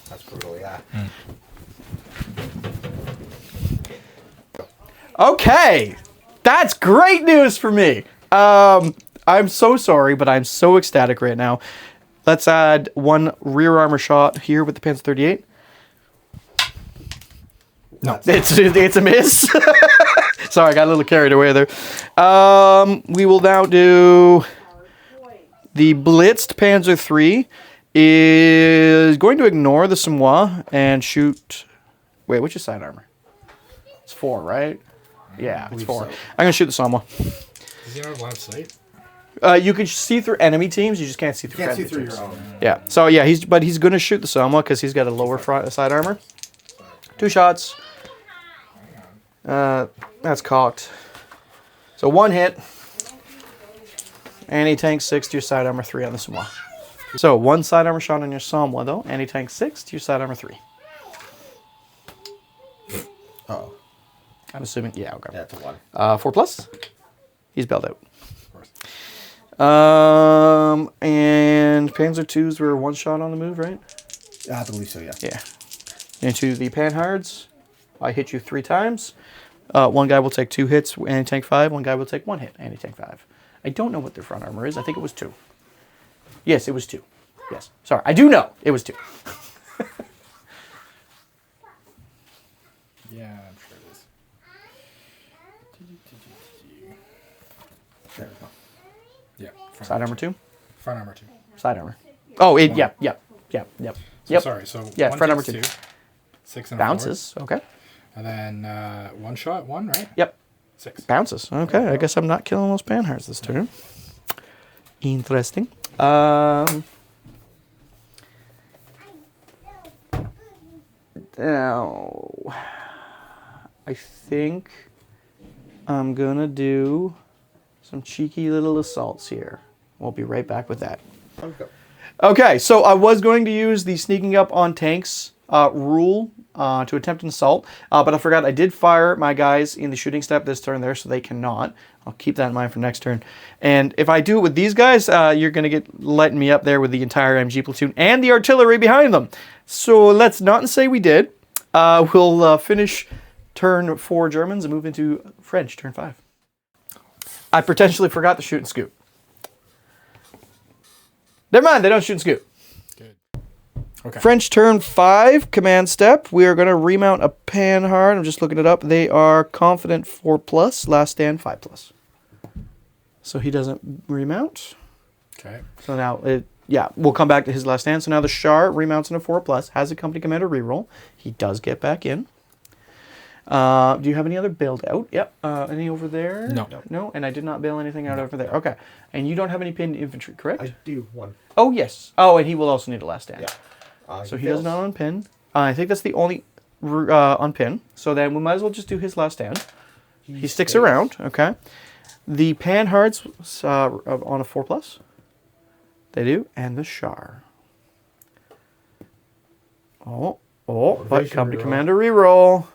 That's brutal, yeah. Okay, that's great news for me. I'm so sorry, but I'm so ecstatic right now. Let's add 1 rear armor shot here with the Panzer 38. No. It's a miss. Sorry, I got a little carried away there. We will now do the blitzed Panzer 3 is going to ignore the Samoa and shoot. Wait, what's your side armor? It's 4, right? Yeah, it's 4. so. I'm gonna shoot the Samoa. Does he have line of sight? You can see through enemy teams. You just can't see through Can't see friendly through teams. your own. Yeah. So yeah, he's gonna shoot the Samoa because he's got a lower front side armor. 2 shots. That's cocked. So 1 hit. Anti-tank 6 to your side armor 3 on the Samoa. So 1 side armor shot on your Samoa though. Anti-tank 6 to your side armor 3. Oh. I'm assuming. Yeah. Okay. Yeah, it's a 1. 4 plus. He's bailed out. Of course. And Panzer 2s were 1 shot on the move, right? I believe so, yeah. Yeah. Into the Panhards, I hit you 3 times. 1 guy will take 2 hits, anti-tank 5. 1 guy will take 1 hit, anti-tank 5. I don't know what their front armor is. I think it was 2. Yes, it was 2. Yes. Sorry, I do know. It was 2. Yeah, I'm sure it is. There we go. Yeah. Front Side armor 2? Front armor 2. Side armor. Oh, yep. So sorry, so Yeah, 1 front armor takes 2. 2. 6 and a Bounces. Okay. 4. And then 1 shot, 1, right? Yep. 6. Bounces. Okay, I guess I'm not killing those Panhards this turn. Interesting. Now, I think I'm gonna do some cheeky little assaults here. We'll be right back with that. Okay. Okay, so I was going to use the sneaking up on tanks rule to attempt an assault, but I forgot I did fire my guys in the shooting step this turn there, so they cannot. I'll keep that in mind for next turn. And if I do it with these guys, you're going to get letting me up there with the entire MG platoon and the artillery behind them. So let's not say we did. We'll finish turn 4 Germans and move into French turn 5. I potentially forgot to shoot and scoop. Never mind, they don't shoot and scoop. Good. Okay. French turn 5, command step. We are going to remount a Panhard. I'm just looking it up. They are confident 4+, last stand 5+. So he doesn't remount. Okay. So now, we'll come back to his last stand. So now the Char remounts in a 4+, has a company commander reroll. He does get back in. Do you have any other build out? Yep. Any over there? No. No? And I did not bail anything out over there. Okay. And you don't have any pinned infantry, correct? I do 1. Oh, yes. Oh, and he will also need a last stand. Yeah. So he does not unpin. I think that's the only unpin. So then we might as well just do his last stand. He sticks stays. around. Okay. The Panhards on a 4+. They do. And the Char. But Motivation company reroll. commander reroll.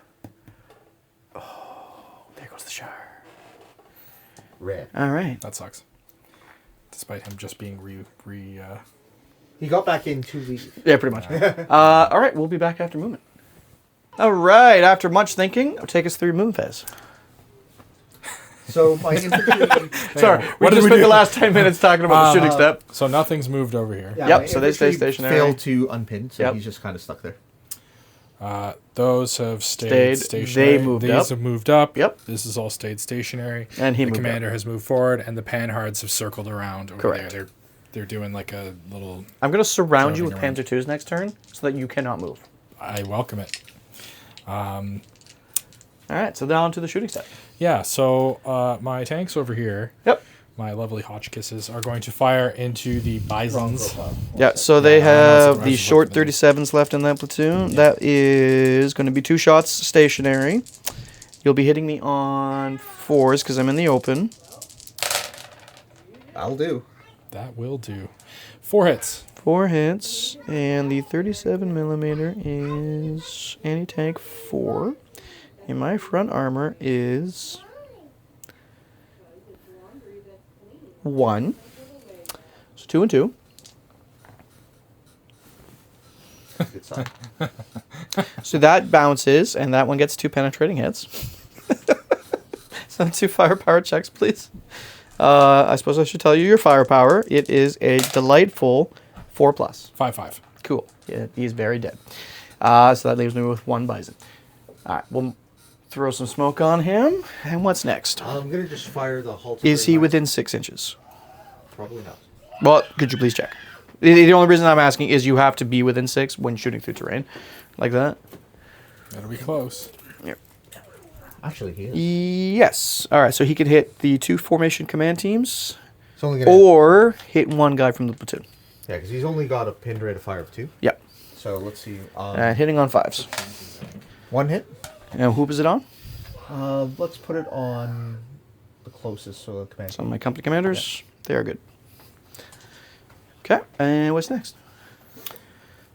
Oh, there goes the Char. Red. All right. That sucks. Despite him just being He got back in to leave. Yeah, pretty much. All right, we'll be back after movement. All right, after much thinking, take us through move phase. So my infantry. Sorry, we What did just we spent do? the last 10 minutes talking about the shooting step. So nothing's moved over here. Yeah, Yep, my so they stay infantry stationary. Failed to unpin, so Yep. he's just kind of stuck there. Those have stayed Stayed. stationary. They moved These up. have moved up. Yep. This has all stayed stationary. And he the moved commander has moved forward, and the Panhards have circled around over Correct. there. They're They're doing like a little. I'm going to surround you with Driving Panzer IIs next turn so that you cannot move. I welcome it. All right, so down to the shooting step. Yeah, so my tanks over here, Yep. my lovely Hotchkisses, are going to fire into the Bisons. Yeah, so they Yeah, I know, it's have the the rest of short the 37s left in that platoon. That is going to be 2 shots stationary. You'll be hitting me on 4s because I'm in the open. I'll do. That will do. 4 hits. 4 hits, and the 37 millimeter is anti-tank 4. And my front armor is 1. So 2 and 2. Good sign. So that bounces, and that one gets 2 penetrating hits. Some 2 firepower checks, please. I suppose I should tell you your firepower. It is a delightful 4+. 5/5. Cool. Yeah, he's very dead. So that leaves me with 1 bison. All right, we'll throw some smoke on him. And what's next? I'm gonna just fire the halter. Is he within 6 inches? Probably not. Well, could you please check? The only reason I'm asking is you have to be within 6 when shooting through terrain. Like that? That'll be close. Actually, he is. Yes. All right, so he can hit the 2 formation command teams It's only gonna. or hit 1 guy from the platoon. Yeah, because he's only got a pinned rate of fire of 2. Yep. So let's see. Hitting on 5s. 1 hit. And who is it on? Let's put it on the closest, so the command. Some of my company commanders. They are good. Okay, and what's next?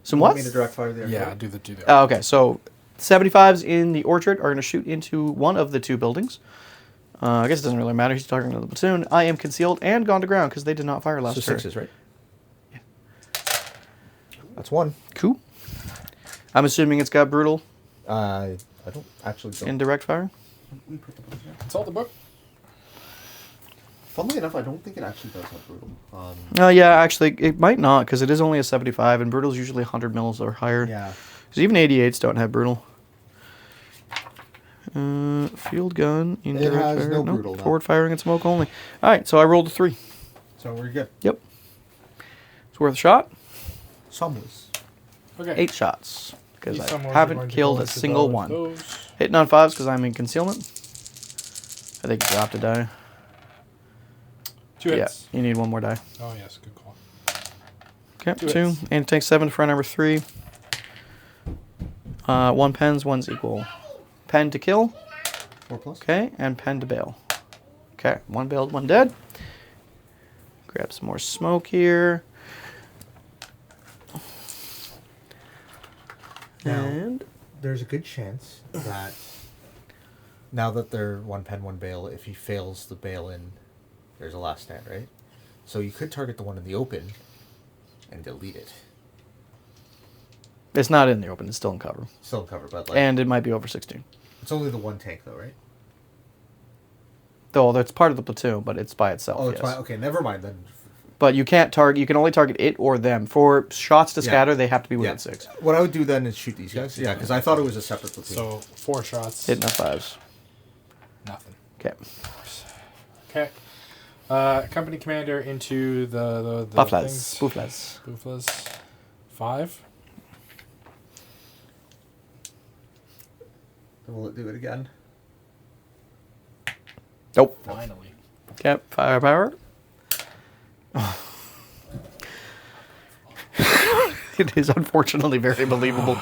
Some what? Want me to direct fire there? Yeah, do the. Oh, okay, so 75s in the orchard are going to shoot into one of the 2 buildings. I guess it doesn't really matter. He's talking to the platoon. I am concealed and gone to ground because they did not fire last So turn. 6s, right? Yeah. That's 1. Cool. I'm assuming it's got brutal I don't actually. in direct fire. It's all the book. Funnily enough, I don't think it actually does have brutal. Oh, yeah, actually, it might not because it is only a 75, and brutal is usually 100 mils or higher. Yeah. Because even 88s don't have brutal. Field gun, indirect has fire. no Nope, brutal, no. forward firing and smoke only. All right, so I rolled a 3. So we're good. Yep. It's worth a shot. Some was. Okay. 8 shots because These I someone's haven't going to killed go a into single those. one. Hitting on 5s because I'm in concealment. I think you dropped a die. 2 hits. Yeah, you need 1 more die. Oh yes, good call. Okay, 2 2. hits. And take 7 for number 3. 1 pens, 1's equal. Pen to kill. 4+. Okay, and pen to bail. Okay, 1 bailed, 1 dead. Grab some more smoke here. Now, And there's a good chance that now that they're 1 pen, 1 bail, if he fails the bail in, there's a last stand, right? So you could target the one in the open and delete it. it's not in the open, it's still in cover. Still in cover, but like And it might be over 16. it's only the 1 tank though, right? Though that's part of the platoon, but it's by itself. Oh, it's yes. fine. Okay, never mind then. But you can't target. You can only target it or them. For shots to Yeah. scatter, they have to be within Yeah. 6. What I would do then is shoot these guys. Yeah, because I thought it was a separate platoon. So 4 shots. Hitting on 5s. Nothing. Okay. Okay. Company commander into the Bufflas. things. Bufflas. Bufflas. 5. Will it do it again? Nope. Finally. Okay. Firepower. It is unfortunately very believable.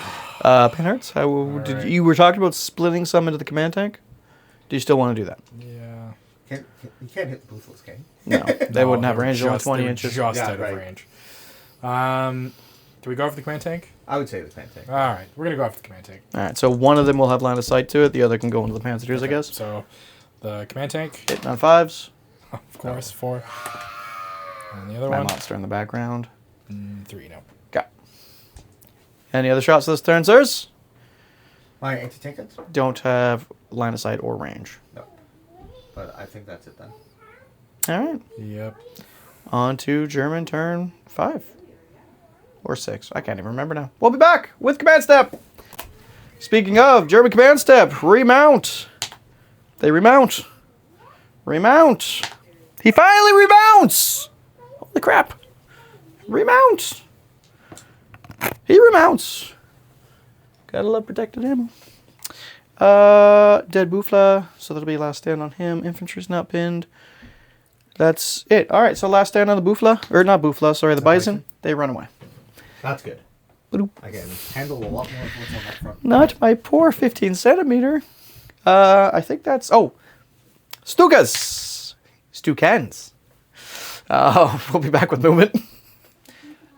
Pinhearts, how did right. you were talking about splitting some into the command tank? Do you still want to do that? Yeah. You can't hit the Boothles, can you? No, they wouldn't have were range. Only just- 20 they were inches. Just Yeah, out of right. range. Do we go for the command tank? I would say the command tank. All right, we're gonna go after the command tank. All right, so one of them will have line of sight to it. The other can go into the Panzers, I Okay, guess. So, the command tank, Hitting on 5s. of course, 4. And the other My one, monster in the background. 3. No. Got. Any other shots this turn, sirs? My anti-tank guns? Don't have line of sight or range. No. But I think that's it then. All right. Yep. On to German turn 5. Or 6. I can't even remember now. We'll be back with Command Step. Speaking of German Command Step, remount. They remount. Remount. He finally remounts. Holy crap. Remount! He remounts! Gotta love protected ammo. Dead Boufla, so that'll be last stand on him. Infantry's not pinned. That's it. Alright, so last stand on the Boufla. Or not Boufla, sorry, the Bison. They run away. That's good. Ba-doop. I can handle a lot more of what's on that front. Not my poor 15 centimeter. I think that's... Oh! Stukas! Stukans. We'll be back with movement.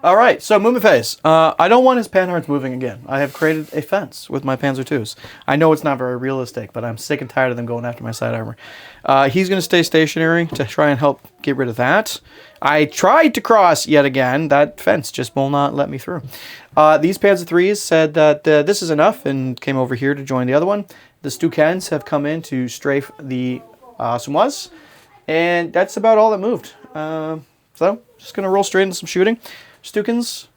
Alright, so movement phase. I don't want his panhards moving again. I have created a fence with my Panzer IIs. I know it's not very realistic, but I'm sick and tired of them going after my side armor. He's going to stay stationary to try and help get rid of that. I tried to cross yet again. That fence just will not let me through. These Panzer IIIs said that this is enough and came over here to join the other one. The Stukans have come in to strafe the Sumois. And that's about all that moved. So, just going to roll straight into some shooting. Stukas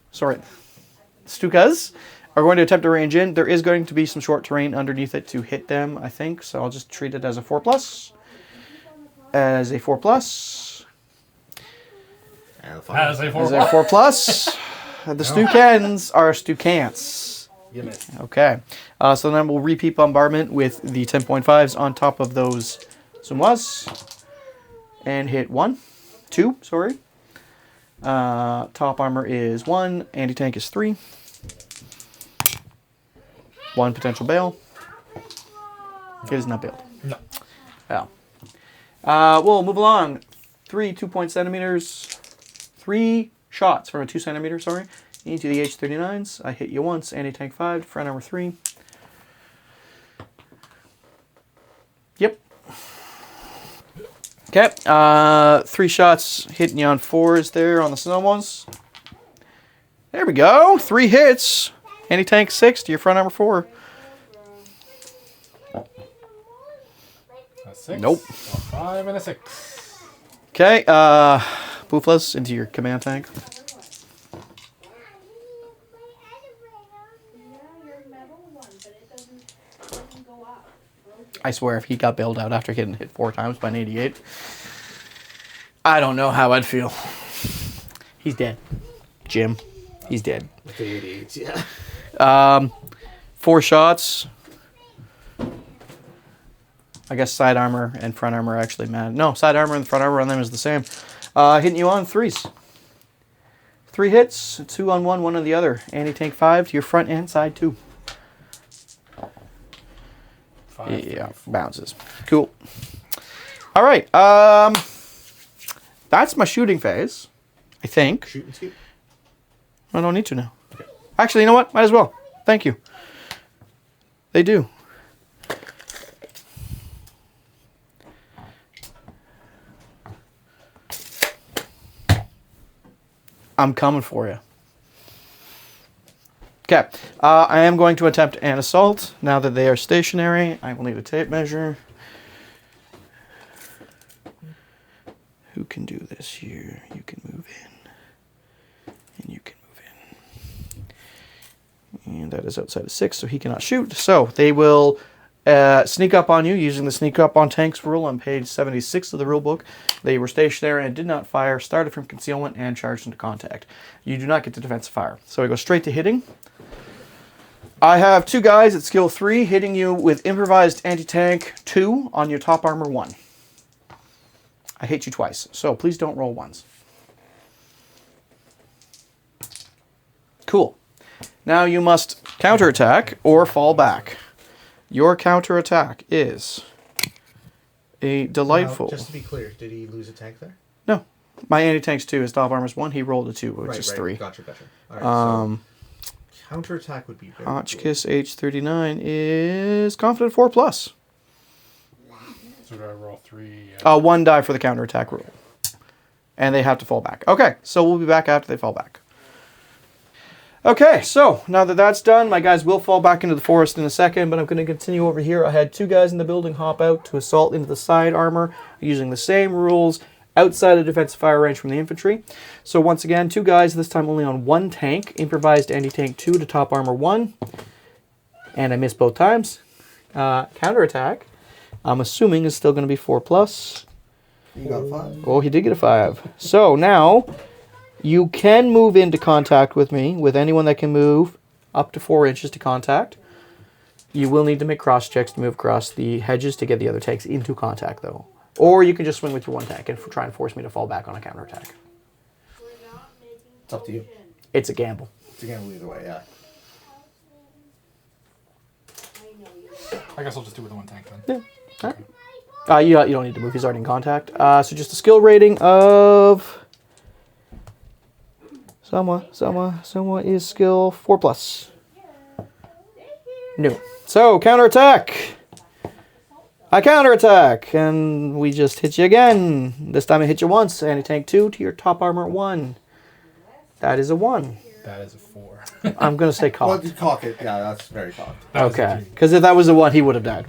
are going to attempt to range in. There is going to be some short terrain underneath it to hit them, I think. So I'll just treat it as a 4+. As a 4+. As a As a 4+. The Stukans are Stukants. You missed. Okay. So then we'll repeat bombardment with the 10.5s on top of those Sumois. And hit 2, sorry. Top armor is 1, anti-tank is 3. 1 potential bail. It is not bailed. No. Yeah. We'll move along. 3 2-point centimeters. 3 shots from a 2 centimeter, sorry. Into the H39s. I hit you once, anti-tank 5, front armor 3. Yep. Okay, 3 shots hitting you on 4s there on the snow ones. There we go. 3 hits. Anti-tank 6 to your front armor 4. A 6. Nope. A 5 and a 6. Okay, Bouflas into your command tank. Yeah, you're a metal one, but it doesn't go up. I swear if he got bailed out after getting hit 4 times by an 88, I don't know how I'd feel. He's dead. Jim, he's dead. With the 88s, yeah. 4 shots. I guess side armor and front armor are actually mad. No, side armor and front armor on them is the same. Hitting you on 3s. 3 hits, 2 on 1, 1 on the other. Anti-tank 5 to your front and side 2. 5, Yeah, 3, 4. bounces. Cool. All right. That's my shooting phase, I think. Shoot and scoot. I don't need to now. Okay. Actually, you know what? Might as well. Thank you. They do. I'm coming for you. Okay. I am going to attempt an assault. Now that they are stationary, I will need a tape measure. Who can do this here? You can move in. And you can move in. And that is outside of 6, so he cannot shoot. So they will sneak up on you using the sneak up on tanks rule on page 76 of the rule book. They were stationary and did not fire, started from concealment, and charged into contact. You do not get to defensive fire. So we go straight to hitting. I have 2 guys at skill 3 hitting you with improvised anti-tank 2 on your top armor 1. I hit you twice, so please don't roll 1s. Cool. Now you must counterattack or fall back. Your counterattack is a delightful... Now, just to be clear, did he lose a tank there? No. My anti-tank's 2, his top armor's 1. He rolled a 2, which is 3. Gotcha. All right, so counterattack would be very Hotchkiss H39 is confident 4+. So do I roll 3? 1 die for the counterattack rule. And they have to fall back. Okay, so we'll be back after they fall back. Okay, so now that that's done, my guys will fall back into the forest in a second, but I'm going to continue over here. I had 2 guys in the building hop out to assault into the side armor using the same rules outside of defensive fire range from the infantry. So once again, 2 guys, this time only on 1 tank. Improvised anti-tank 2 to top armor 1. And I missed both times. Counterattack, I'm assuming, is still going to be 4+. You got a 5. Oh, he did get a 5. So now, You can move into contact with me, with anyone that can move up to 4 inches to contact. You will need to make cross checks to move across the hedges to get the other tanks into contact, though. Or you can just swing with your one tank and try and force me to fall back on a counterattack. It's up to you. It's a gamble. It's a gamble either way, yeah. I guess I'll just do with the one tank then. Yeah. All right. You don't need to move. He's already in contact. So just a skill rating of... Someone is skill 4+. No. So, counterattack. I counterattack. And we just hit you again. This time I hit you once. Anti-tank 2 to your top armor 1. That is a 1. That is a 4. I'm going to say cocked. Well, cock it. Yeah, that's very cocked. Okay. Because if that was a 1, he would have died.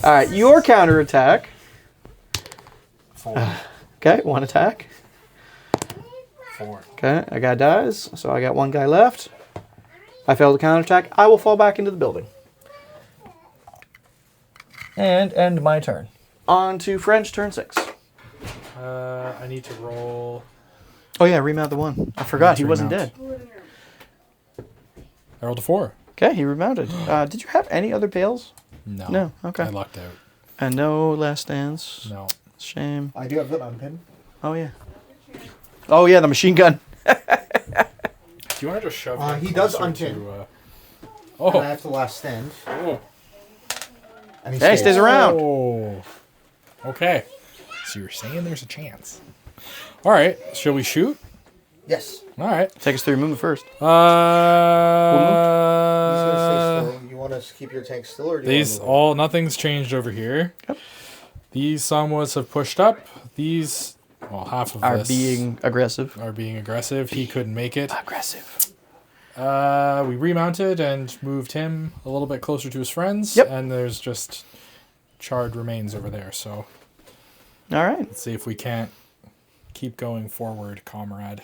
All right. Your counterattack. 4. Okay. 1 attack. 4. Okay. I got dies. So I got 1 guy left. I failed the counterattack. I will fall back into the building. And end my turn. On to French, turn 6. I need to roll. Oh yeah, remount the 1. I forgot he wasn't dead. I rolled a 4. Okay, he remounted. Did you have any other bales? No. No, okay. I lucked out. And no last stands. No. Shame. I do have that unpinned. Oh yeah. Oh yeah, the machine gun. Do you want to just shove him He does closer unpin. to, And I Oh. have the last stand. Oh. And he Hey, stays around. Oh. Okay. So you're saying there's a chance. All right. Shall we shoot? Yes. All right. Take us through your movement first. He's gonna stay still. You want us to keep your tank still, or do you These want to move nothing's changed over here. Yep. These somewhats have pushed up. These, well, half of Are this being aggressive. are being aggressive. He couldn't make it. Aggressive. We remounted and moved him a little bit closer to his friends. Yep. And there's just charred remains over there. So All right. let's see if we can't keep going forward, comrade.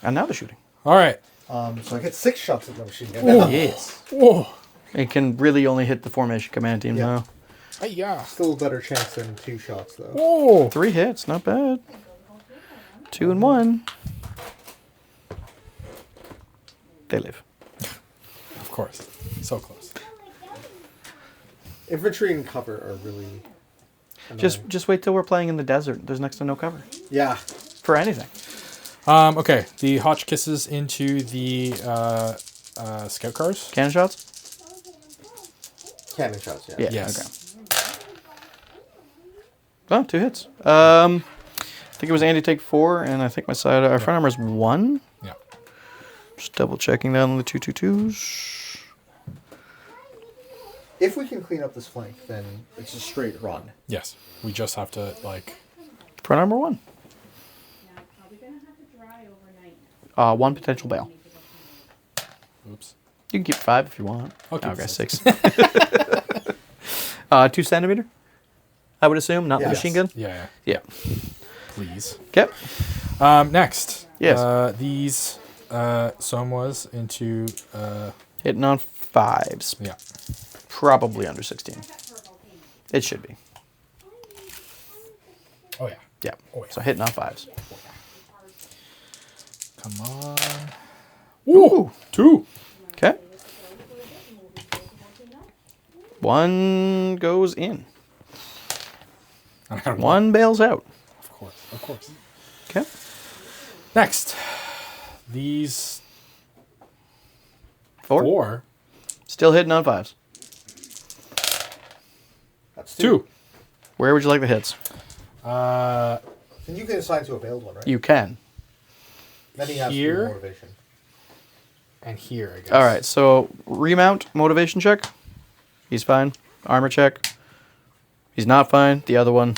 And now the shooting. All right. So I get 6 shots at the machine gun. Ooh. Yes. Whoa. It can really only hit the formation command team Yeah. now. Hi-ya. Still a better chance than 2 shots, though. Whoa. 3 hits, not bad. 2 and 1. They live. Of course. So close. Infantry and cover are really annoying. Just wait till we're playing in the desert. There's next to no cover Yeah. for anything. Okay. The Hotchkisses into the scout cars. Cannon shots? Cannon shots, yeah. Yeah. Yes. Okay. Oh, 2 hits. I think it was Andy take 4, and I think my side our front armor's 1. Yeah. Just double checking that on the 222s. If we can clean up this flank, then it's a straight run. Yes. We just have to, Front armor 1. Now, it's probably gonna have to dry overnight. 1 potential bail. oops. You can keep 5 if you want. I'll keep Okay, 6. 2 centimeter. I would assume, not the Yes. machine gun. Yeah. Yeah. Please. Okay. Next. Yes. These Somwas into Hitting on 5s. yeah. Probably under 16. It should be. Oh yeah. Yeah. Oh, yeah. So hitting on 5s. Come on. Ooh. 2. Okay. 1 goes in. I got 1 bails out. Of course. Of course. Okay. Next. These 4. 4. Still hitting on 5s. That's 2. Where would you like the hits? And you can assign to a bailed one, right? You can. Then he has to Here? do motivation. And here, I guess. All right. So remount motivation check. He's fine. Armor check. He's not fine. The other one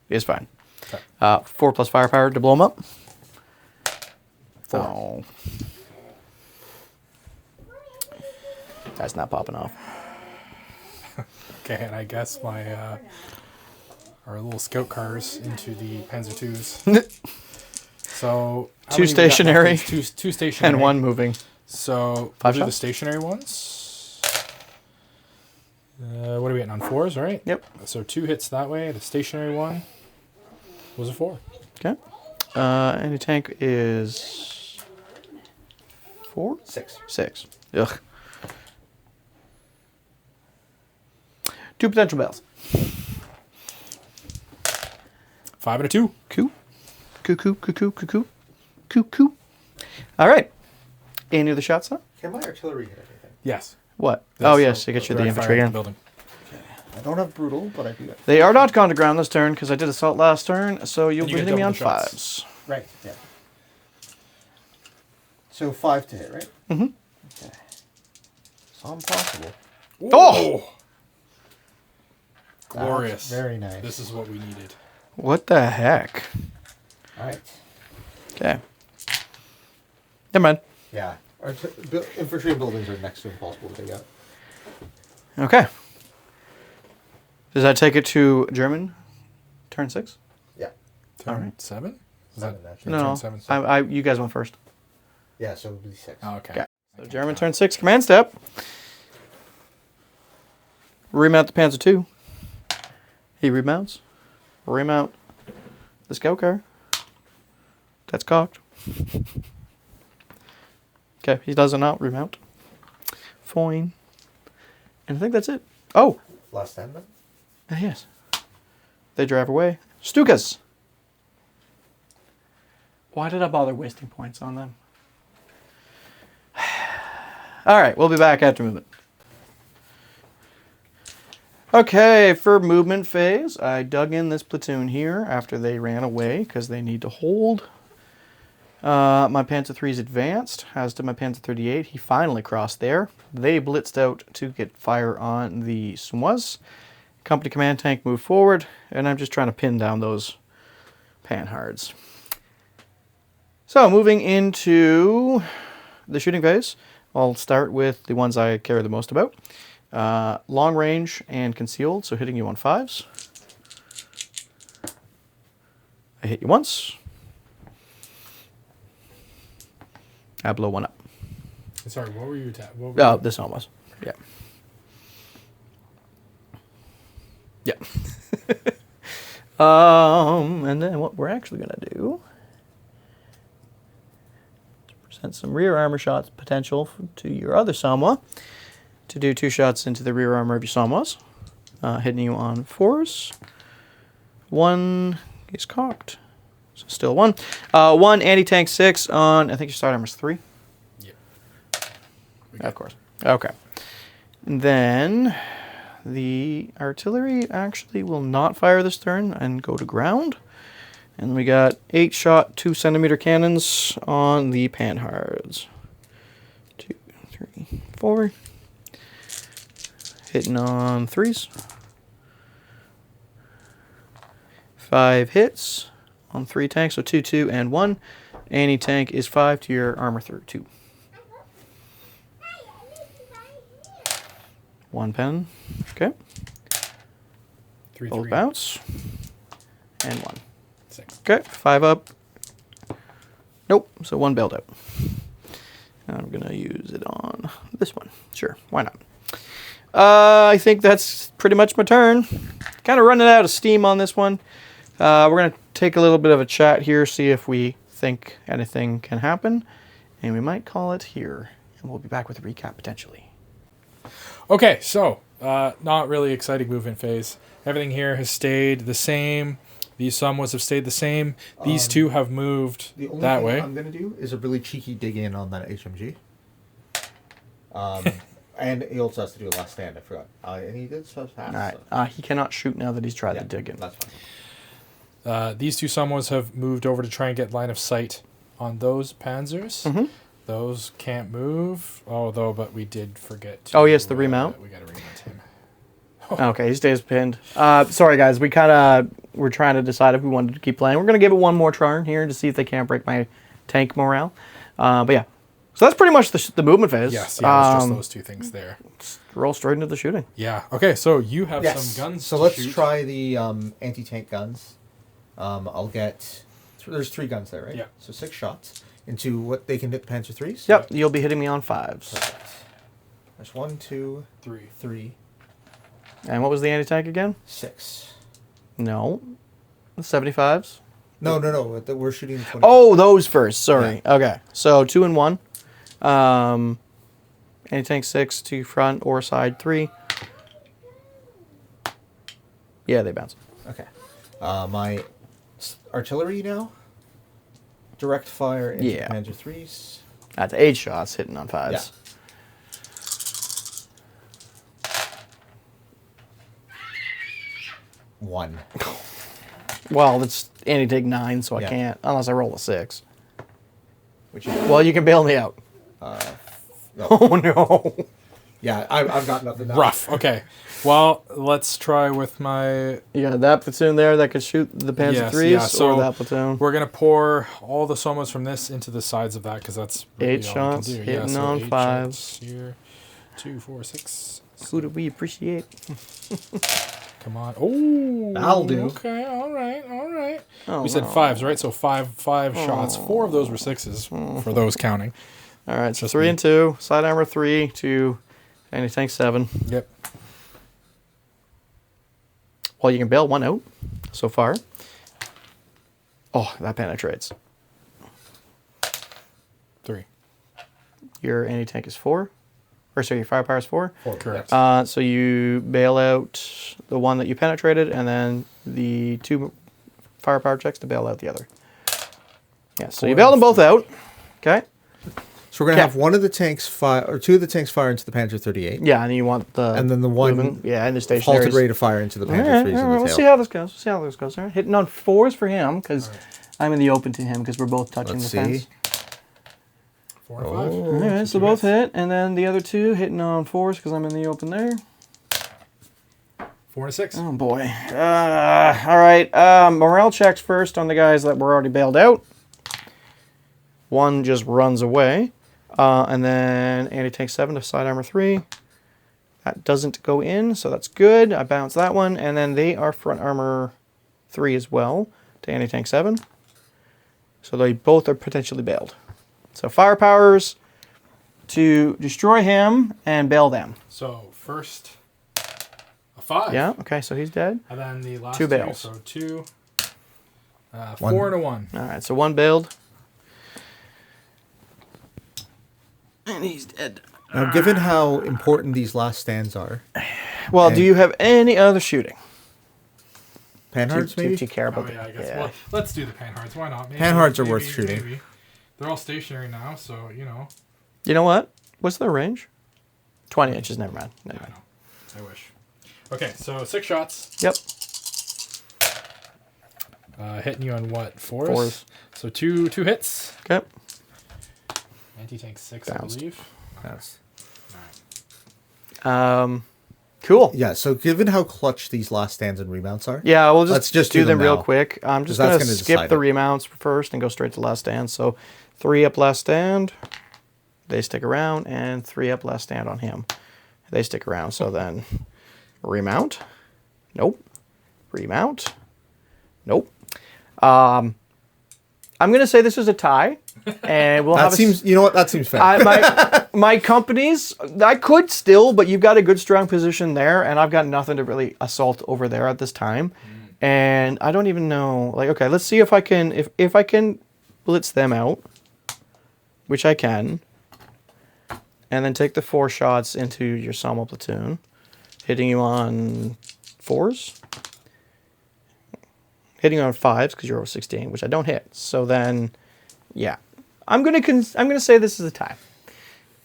is fine. Okay. 4 plus firepower to blow him up. 4. Oh. That's not popping off. Okay, and I guess my our little scout cars into the Panzer IIs. So how 2 many we got left? stationary. Two stationary, And 1 moving. So 5 we'll do the shots? stationary ones. What are we getting on 4s, right? Yep. So 2 hits that way. The stationary one was a 4. Okay. Anti-tank is 4? 6. 6. Ugh. 2 potential bells. 5 and a 2. Coo. Cuckoo, cuckoo, cuckoo. Cuckoo. All right. Any other shots, huh? Can my artillery hit anything? Yes. What? That's Oh, yes, so- I get you the direct fire infantry at the again. building. I don't have brutal, but I do have. They are not gone to ground this turn because I did assault last turn, so you'll And be you get hitting me double on the shots. 5s. Right. Yeah. So 5 to hit, right? Mm-hmm. Okay. It's all impossible. Oh! Glorious. That's very nice. This is what we needed. What the heck? All right. Okay. Never mind. Yeah. Infantry buildings are next to impossible to take out. Okay. Does that take it to German? Turn 6? Yeah. Turn Alright. 7? Is Seven, that actually. No, turn no. 7? You guys went first. Yeah, so it would be 6. Oh, okay. Okay. So German turn 6, command step. Remount the Panzer II. He remounts. Remount the scout car. That's cocked. Okay, he does not remount. Fine. And I think that's it. Oh, Last stand then? yes. They drive away. Stukas. Why did I bother wasting points on them? All right, we'll be back after movement. Okay, for movement phase, I dug in this platoon here after they ran away because they need to hold. My Panzer III's advanced, as did my Panzer 38. He finally crossed there. They blitzed out to get fire on the Sumoise. Company command tank moved forward, and I'm just trying to pin down those panhards. So, moving into the shooting phase, I'll start with the ones I care the most about. Long range and concealed, so hitting you on 5s. I hit you once. I blow one up. Sorry, what were you attacking? Oh, this one was. Yeah. Yeah. And then what we're actually going to do is present some rear armor shots potential to your other Samoa to do 2 shots into the rear armor of your Samoas, hitting you on 4s. 1 is cocked. So still 1. 1 anti-tank 6 on, I think your side armor's 3. Yeah. Of course. Okay. And then the artillery actually will not fire this turn and go to ground. And we got 8 shot, 2 centimeter cannons on the panhards. 2, 3, 4. Hitting on 3s. 5 hits on 3 tanks, so 2, 2, and 1. Anti-tank is 5 to your armor 2. 1 pen. Okay. 3, Both 3, bounce. And 1. 6. Okay, 5 up. Nope, so 1 bailed out. I'm going to use it on this one. Sure, why not? I think that's pretty much my turn. Kind of running out of steam on this one. We're going to take a little bit of a chat here, see if we think anything can happen. And we might call it here. And we'll be back with a recap potentially. Okay, so not really exciting movement phase. Everything here has stayed the same. These Samoas have stayed the same. These 2 have moved The only that thing way. I'm going to do is a really cheeky dig in on that HMG. And he also has to do a last stand, I forgot. And he did so fast. All right. So. He cannot shoot now that he's tried Yeah, to dig in. That's fine. These 2 Samoas have moved over to try and get line of sight on those Panzers. Mhm. Those can't move. But we did forget to... Oh, yes, the remount. We got to remount him. Okay, he stays pinned. Sorry, guys. We we're trying to decide if we wanted to keep playing. We're going to give it one more turn here to see if they can't break my tank morale. But yeah. So that's pretty much the movement phase. Yes, yeah, it's just those 2 things there. Roll straight into the shooting. Yeah. Okay, so you have Yes. some guns So to let's shoot. try the anti-tank guns. I'll get... There's 3 guns there, right? Yeah. So 6 shots into what they can hit the Panzer 3s. Yep, you'll be hitting me on 5s. Perfect. There's 1, 2, 3. 3, And what was the anti-tank again? 6. No. 75s. No. We're shooting the 20. Oh, those first. Sorry. Okay. So 2 and 1. Anti-tank 6 to front or side 3. Yeah, they bounce. Okay. My artillery now. Direct fire into Yeah. Panzer 3s. That's 8 shots hitting on 5s. One. Well, it's anti-tank 9, so I Yeah. can't unless I roll a 6. Which is Well, you can bail me out. no. Oh no. Yeah, I've got nothing now. Rough. Okay. Well, let's try with my. You got that platoon there that could shoot the Panzer Yes, 3s, yeah, so or that platoon. We're gonna pour all the somas from this into the sides of that because that's really 8 all shots, we can do. hitting on 8 5s. shots here. 2, 4, 6. Who do we appreciate? Come on. Oh, That'll do. Okay. All right. All right. Oh, We said no. 5s, right? So five shots. 4 of those were 6s for those counting. All right, so Just 3 me. and 2, side armor 3 to anti-tank 7. Yep. Well, you can bail 1 out so far. Oh, that penetrates. 3. Your anti-tank is 4. Or sorry, your firepower is 4. Correct. So you bail out the one that you penetrated, and then the 2 firepower checks to bail out the other. Yeah, so you bail them both out. Okay. So we're gonna Yeah. have one of the tanks fire, or 2 of the tanks fire into the Panzer 38, Yeah, and you want the and then the one moving, yeah, and the stationary. halted ready to fire into the Panzer 3s in the We'll tail. see how this goes. All right. Hitting on 4s for him because I'm in the open to him because we're both touching Let's the fence. see. 4 and 5. All right, so both hit, and then the other 2 hitting on 4s because I'm in the open there. 4 and 6. Oh boy. All right. Morale checks first on the guys that were already bailed out. One just runs away. And then anti-tank 7 to side armor 3. That doesn't go in, so that's good. I bounce that one. And then they are front armor 3 as well to anti-tank 7. So they both are potentially bailed. So firepowers to destroy him and bail them. So first, a 5. Yeah, okay, so he's dead. And then the last 2 bails. So 2, One. 4 and a 1. All right, so 1 bailed. And he's dead. Now, given how important these last stands are, Well, And- do you have any other shooting? Panhards Do maybe. you care about Oh yeah, I guess. Yeah. Well, let's do the panhards. Why not? Maybe, Panhards are worth shooting. Maybe. They're all stationary now, so you know. You know what? What's their range? 20 inches. Never mind. I Never mind. know. I wish. Okay, so 6 shots. Yep. Hitting you on what? 4s? 4s. So two hits. Okay. Anti-tank 6, Bounced. I believe. Yes. Cool. Yeah. So given how clutch these last stands and remounts are, Yeah, we'll just, Let's just do do them them real now, quick. I'm just 'cause going that's to gonna skip decide the it. remounts first and go straight to last stand. So 3 up last stand. They stick around. And 3 up last stand on him. They stick around. So then remount. Nope. Remount. Nope. I'm going to say this is a tie. And we'll have that seems. You know what? That seems fair. my companies, I could still, but you've got a good strong position there, and I've got nothing to really assault over there at this time. And I don't even know. Like, okay, let's see if I can if I can blitz them out, which I can, and then take the 4 shots into your Sama platoon, hitting you on 4s, hitting you on 5s because you're over 16, which I don't hit. So then, yeah. I'm gonna say this is a tie.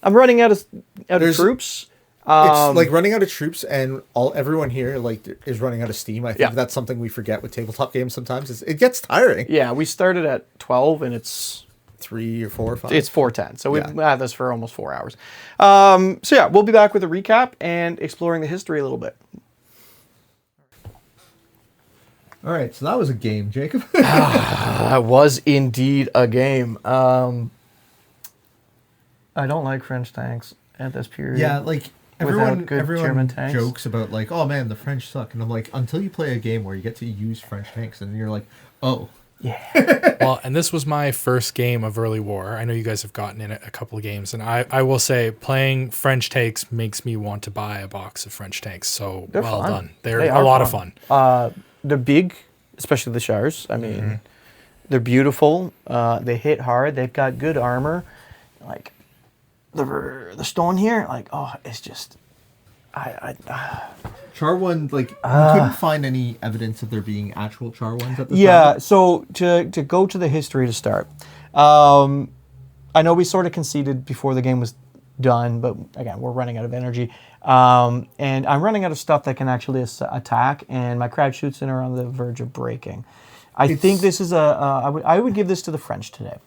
I'm running out of troops. It's like running out of troops, and everyone here is running out of steam. I think Yeah. that's something we forget with tabletop games sometimes. It gets tiring. Yeah, we started at 12 and it's 3 or 4 or 5. 4:10. So we've Yeah. had this for almost 4 hours. So yeah, we'll be back with a recap and exploring the history a little bit. All right, so that was a game, Jacob. That was indeed a game. I don't like French tanks at this period. Yeah, like Without good everyone German tanks. jokes about like, oh man, the French suck, and I'm like, until you play a game where you get to use French tanks, and you're like, oh, Well, and this was my first game of early war. I know you guys have gotten in a couple of games, and I will say playing French tanks makes me want to buy a box of French tanks. So They're well fun. done. They're They a are lot of fun. They're big, especially the Shars. I mean, They're beautiful. They hit hard. They've got good armor. Like the stone here, like it's just Char one, like we couldn't find any evidence of there being actual Char ones at the yeah. time. So to go to the history to start, I know we sort of conceded before the game was done, but again, we're running out of energy. And I'm running out of stuff that can actually attack, and my crowd shoots in are on the verge of breaking. I think this is I would give this to the French today.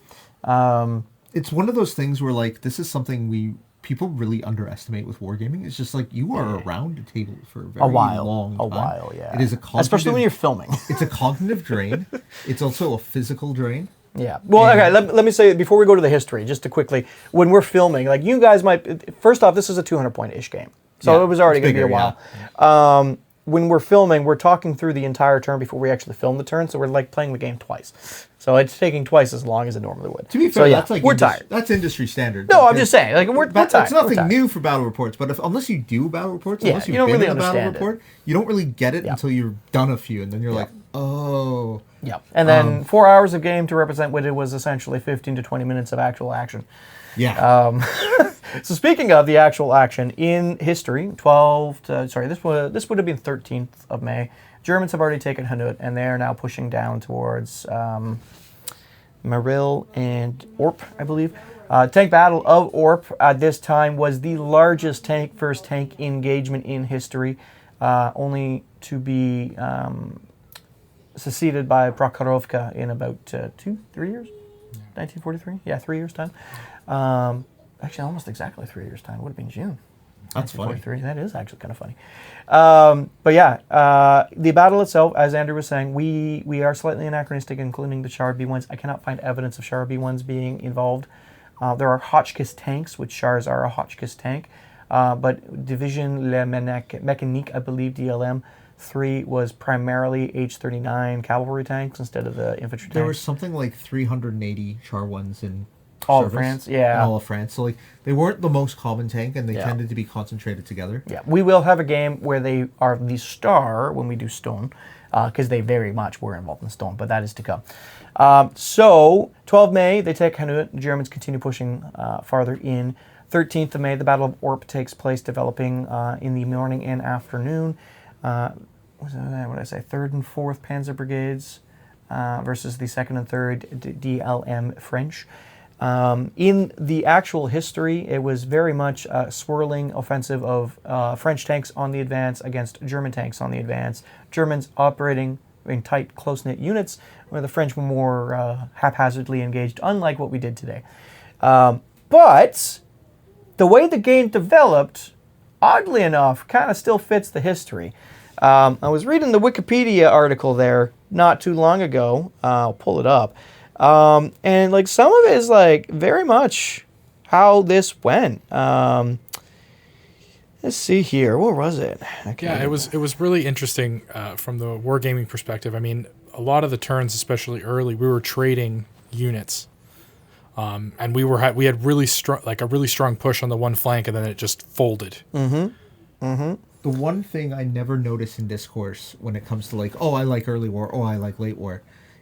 It's one of those things where like this is something people really underestimate with wargaming. It's just like you are around a table for a very long time. Yeah. It is especially when you're filming. It's a cognitive drain. It's also a physical drain. Yeah. Well, okay. Let me say before we go to the history, just to quickly, when we're filming, like you guys might. First off, this is a 200-point-ish game, so it was already going to be a while. Yeah. When we're filming, we're talking through the entire turn before we actually film the turn, so we're like playing the game twice. So it's taking twice as long as it normally would. To be fair, so, that's like we're tired. That's industry standard. No, I'm just saying, like we're tired. It's nothing new for battle reports, but unless you do battle reports, unless you've been in a battle report, you don't really get it until you've done a few, and then you're like, oh. Yeah, and then 4 hours of game to represent what it was essentially 15 to 20 minutes of actual action. Yeah. So speaking of the actual action in history, this would have been 13th of May. Germans have already taken Hannut, and they are now pushing down towards Maril and Orp, I believe. Tank battle of Orp at this time was the largest tank versus tank engagement in history, only to be succeeded by Prokhorovka in about 3 years? 1943? Yeah, 3 years' time. Actually, almost exactly 3 years' time. It would have been June. That's funny. That is actually kind of funny. But yeah, the battle itself, as Andrew was saying, we are slightly anachronistic, including the Char B1s. I cannot find evidence of Char B1s being involved. There are Hotchkiss tanks, which Chars are a Hotchkiss tank. But Division Le Mécanique, I believe, DLM 3 was primarily H-39 cavalry tanks instead of the infantry tanks. There was something like 380 Char 1s in all of France, yeah. All of France. So like they weren't the most common tank, and they tended to be concentrated together. Yeah, we will have a game where they are the star when we do Stone, because they very much were involved in Stone, but that is to come. So 12 May, they take Hannut. The Germans continue pushing farther in. 13th of May, the Battle of Orp takes place, developing in the morning and afternoon. What did I say? 3rd and 4th Panzer Brigades versus the 2nd and 3rd DLM French. In the actual history, it was very much a swirling offensive of French tanks on the advance against German tanks on the advance. Germans operating in tight, close-knit units, where the French were more haphazardly engaged, unlike what we did today. But the way the game developed, oddly enough, kind of still fits the history. I was reading the Wikipedia article there not too long ago. I'll pull it up. And like some of it is like very much how this went. Let's see here. What was it? Yeah, it was really interesting from the wargaming perspective. I mean, a lot of the turns, especially early, we were trading units, and we had really strong push on the one flank, and then it just folded. Mm-hmm. Mm-hmm. The one thing I never notice in discourse when it comes to like, oh, I like early war, oh, I like late war,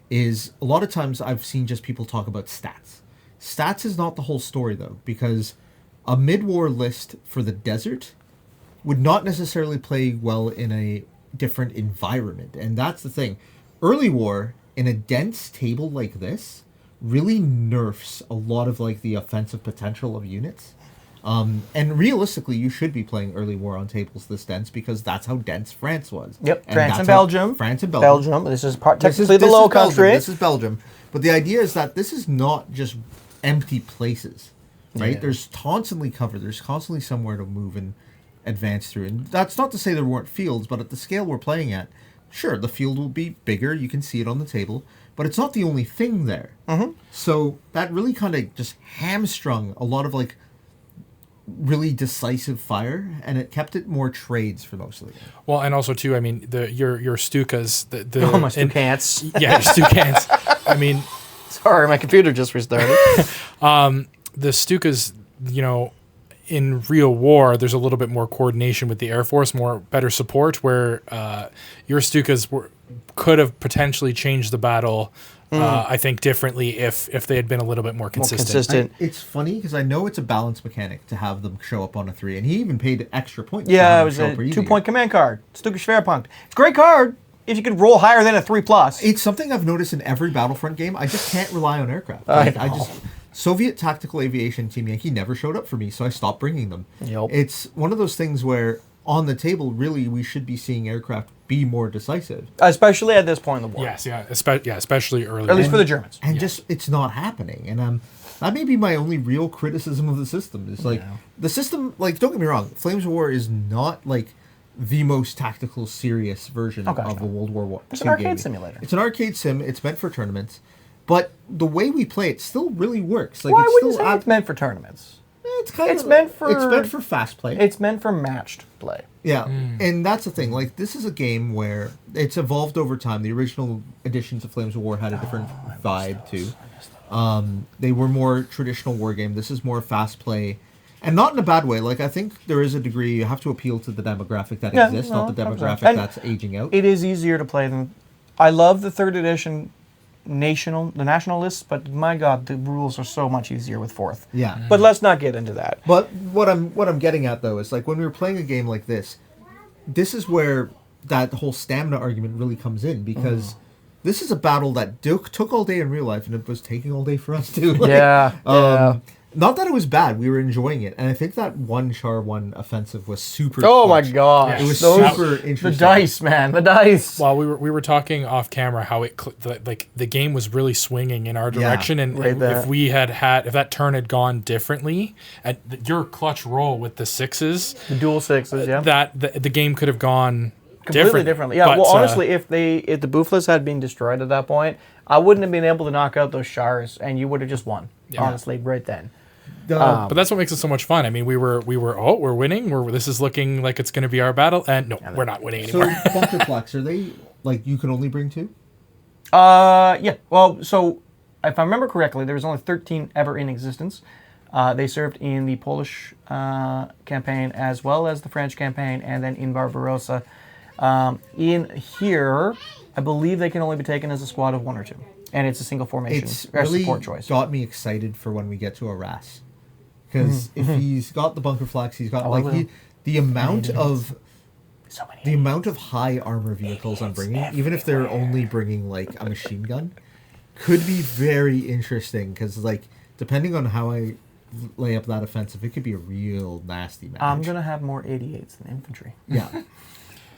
is a lot of times I've seen just people talk about stats. Stats is not the whole story, though, because a mid-war list for the desert would not necessarily play well in a different environment. And that's the thing. Early war, in a dense table like this, really nerfs a lot of like the offensive potential of units. And realistically, you should be playing early war on tables this dense because that's how dense France was. Yep, and France and Belgium. France and Belgium. This is technically the low country. This is Belgium. But the idea is that this is not just empty places, right? Yeah. There's constantly cover. There's constantly somewhere to move and advance through. And that's not to say there weren't fields, but at the scale we're playing at, sure, the field will be bigger. You can see it on the table. But it's not the only thing there. Mm-hmm. So that really kind of just hamstrung a lot of like really decisive fire, and it kept it more trades for most of the game. Well, and also too, I mean, your Stukas, my Stukants. Yeah, your Stukants. I mean, sorry, my computer just restarted. The Stukas, you know, in real war, there's a little bit more coordination with the Air Force, better support, where your Stukas could have potentially changed the battle I think, differently if they had been a little bit more consistent. It's funny because I know it's a balance mechanic to have them show up on a 3, and he even paid extra points. Yeah, it was a 2-point command card. Stuka Schwerpunkt. It's a great card if you could roll higher than a 3+. It's something I've noticed in every Battlefront game. I just can't rely on aircraft. I I just Soviet Tactical Aviation Team Yankee never showed up for me, so I stopped bringing them. Yep. It's one of those things where on the table, really, we should be seeing aircraft be more decisive. Especially at this point in the war. Yes, especially early. At least for the Germans. And just, it's not happening. And that may be my only real criticism of the system. It's like, the system, like, don't get me wrong, Flames of War is not, like, the most tactical, serious version of a World War I. It's an arcade simulator. It's an arcade sim. It's meant for tournaments. But the way we play it still really works. Like, Why it's would you still say it's meant for tournaments? It's kind It's of meant for- It's meant for fast play. It's meant for matched play. Yeah, and that's the thing. Like, this is a game where it's evolved over time. The original editions of Flames of War had a different vibe too. They were more traditional war game. This is more fast play, and not in a bad way. Like, I think there is a degree you have to appeal to the demographic that exists, not the 100%. demographic And that's aging out. It is easier to play than. I love the 3rd edition national lists, but my God, the rules are so much easier with 4th. Yeah, But let's not get into that. But what I'm getting at though is, like, when we were playing a game like this is where that whole stamina argument really comes in, because this is a battle that took all day in real life, and it was taking all day for us too. Like, Yeah. Not that it was bad, we were enjoying it, and I think that one Char 1 offensive was super. Oh my clutch. gosh. It was Those- super interesting. The dice, man. The dice. While we were talking off camera, how the game was really swinging in our direction, and Right there. if that turn had gone differently, and your clutch roll with the 6s, The dual 6s, yeah. that the game could have gone Completely differently. Yeah, But, well, honestly, if the Buflas had been destroyed at that point, I wouldn't have been able to knock out those Shars, and you would have just won, honestly, right then. but that's what makes it so much fun. I mean, we're winning. This is looking like it's going to be our battle, and no, we're not winning So anymore. bunker flags, are they, like, you can only bring 2? Yeah. Well, so if I remember correctly, there was only 13 ever in existence. They served in the Polish campaign as well as the French campaign, and then in Barbarossa. In here, I believe they can only be taken as a squad of 1 or 2, and it's a single formation It's or really support choice. got me excited for when we get to Arras, because if he's got the bunker flags, he's got the amount of So many. the amount of high armor vehicles I'm bringing, even if they're only bringing, like, a machine gun, could be very interesting, because, like, depending on how I lay up that offensive, it could be a real nasty match. I'm gonna have more 88s than infantry. Yeah.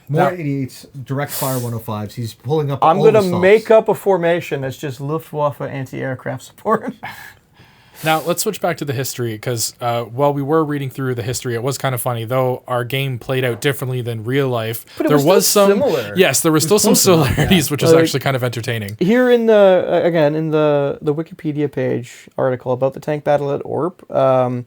More 88s, direct fire 105s. He's pulling up I'm all gonna the stops. make up a formation that's just Luftwaffe anti-aircraft support. Now, let's switch back to the history, because while we were reading through the history, it was kind of funny. Though our game played out differently than real life, But it there was still some similar. Yes, there was still some close enough, similarities, which is Like- actually kind of entertaining. Here in the in the Wikipedia page article about the tank battle at Orp,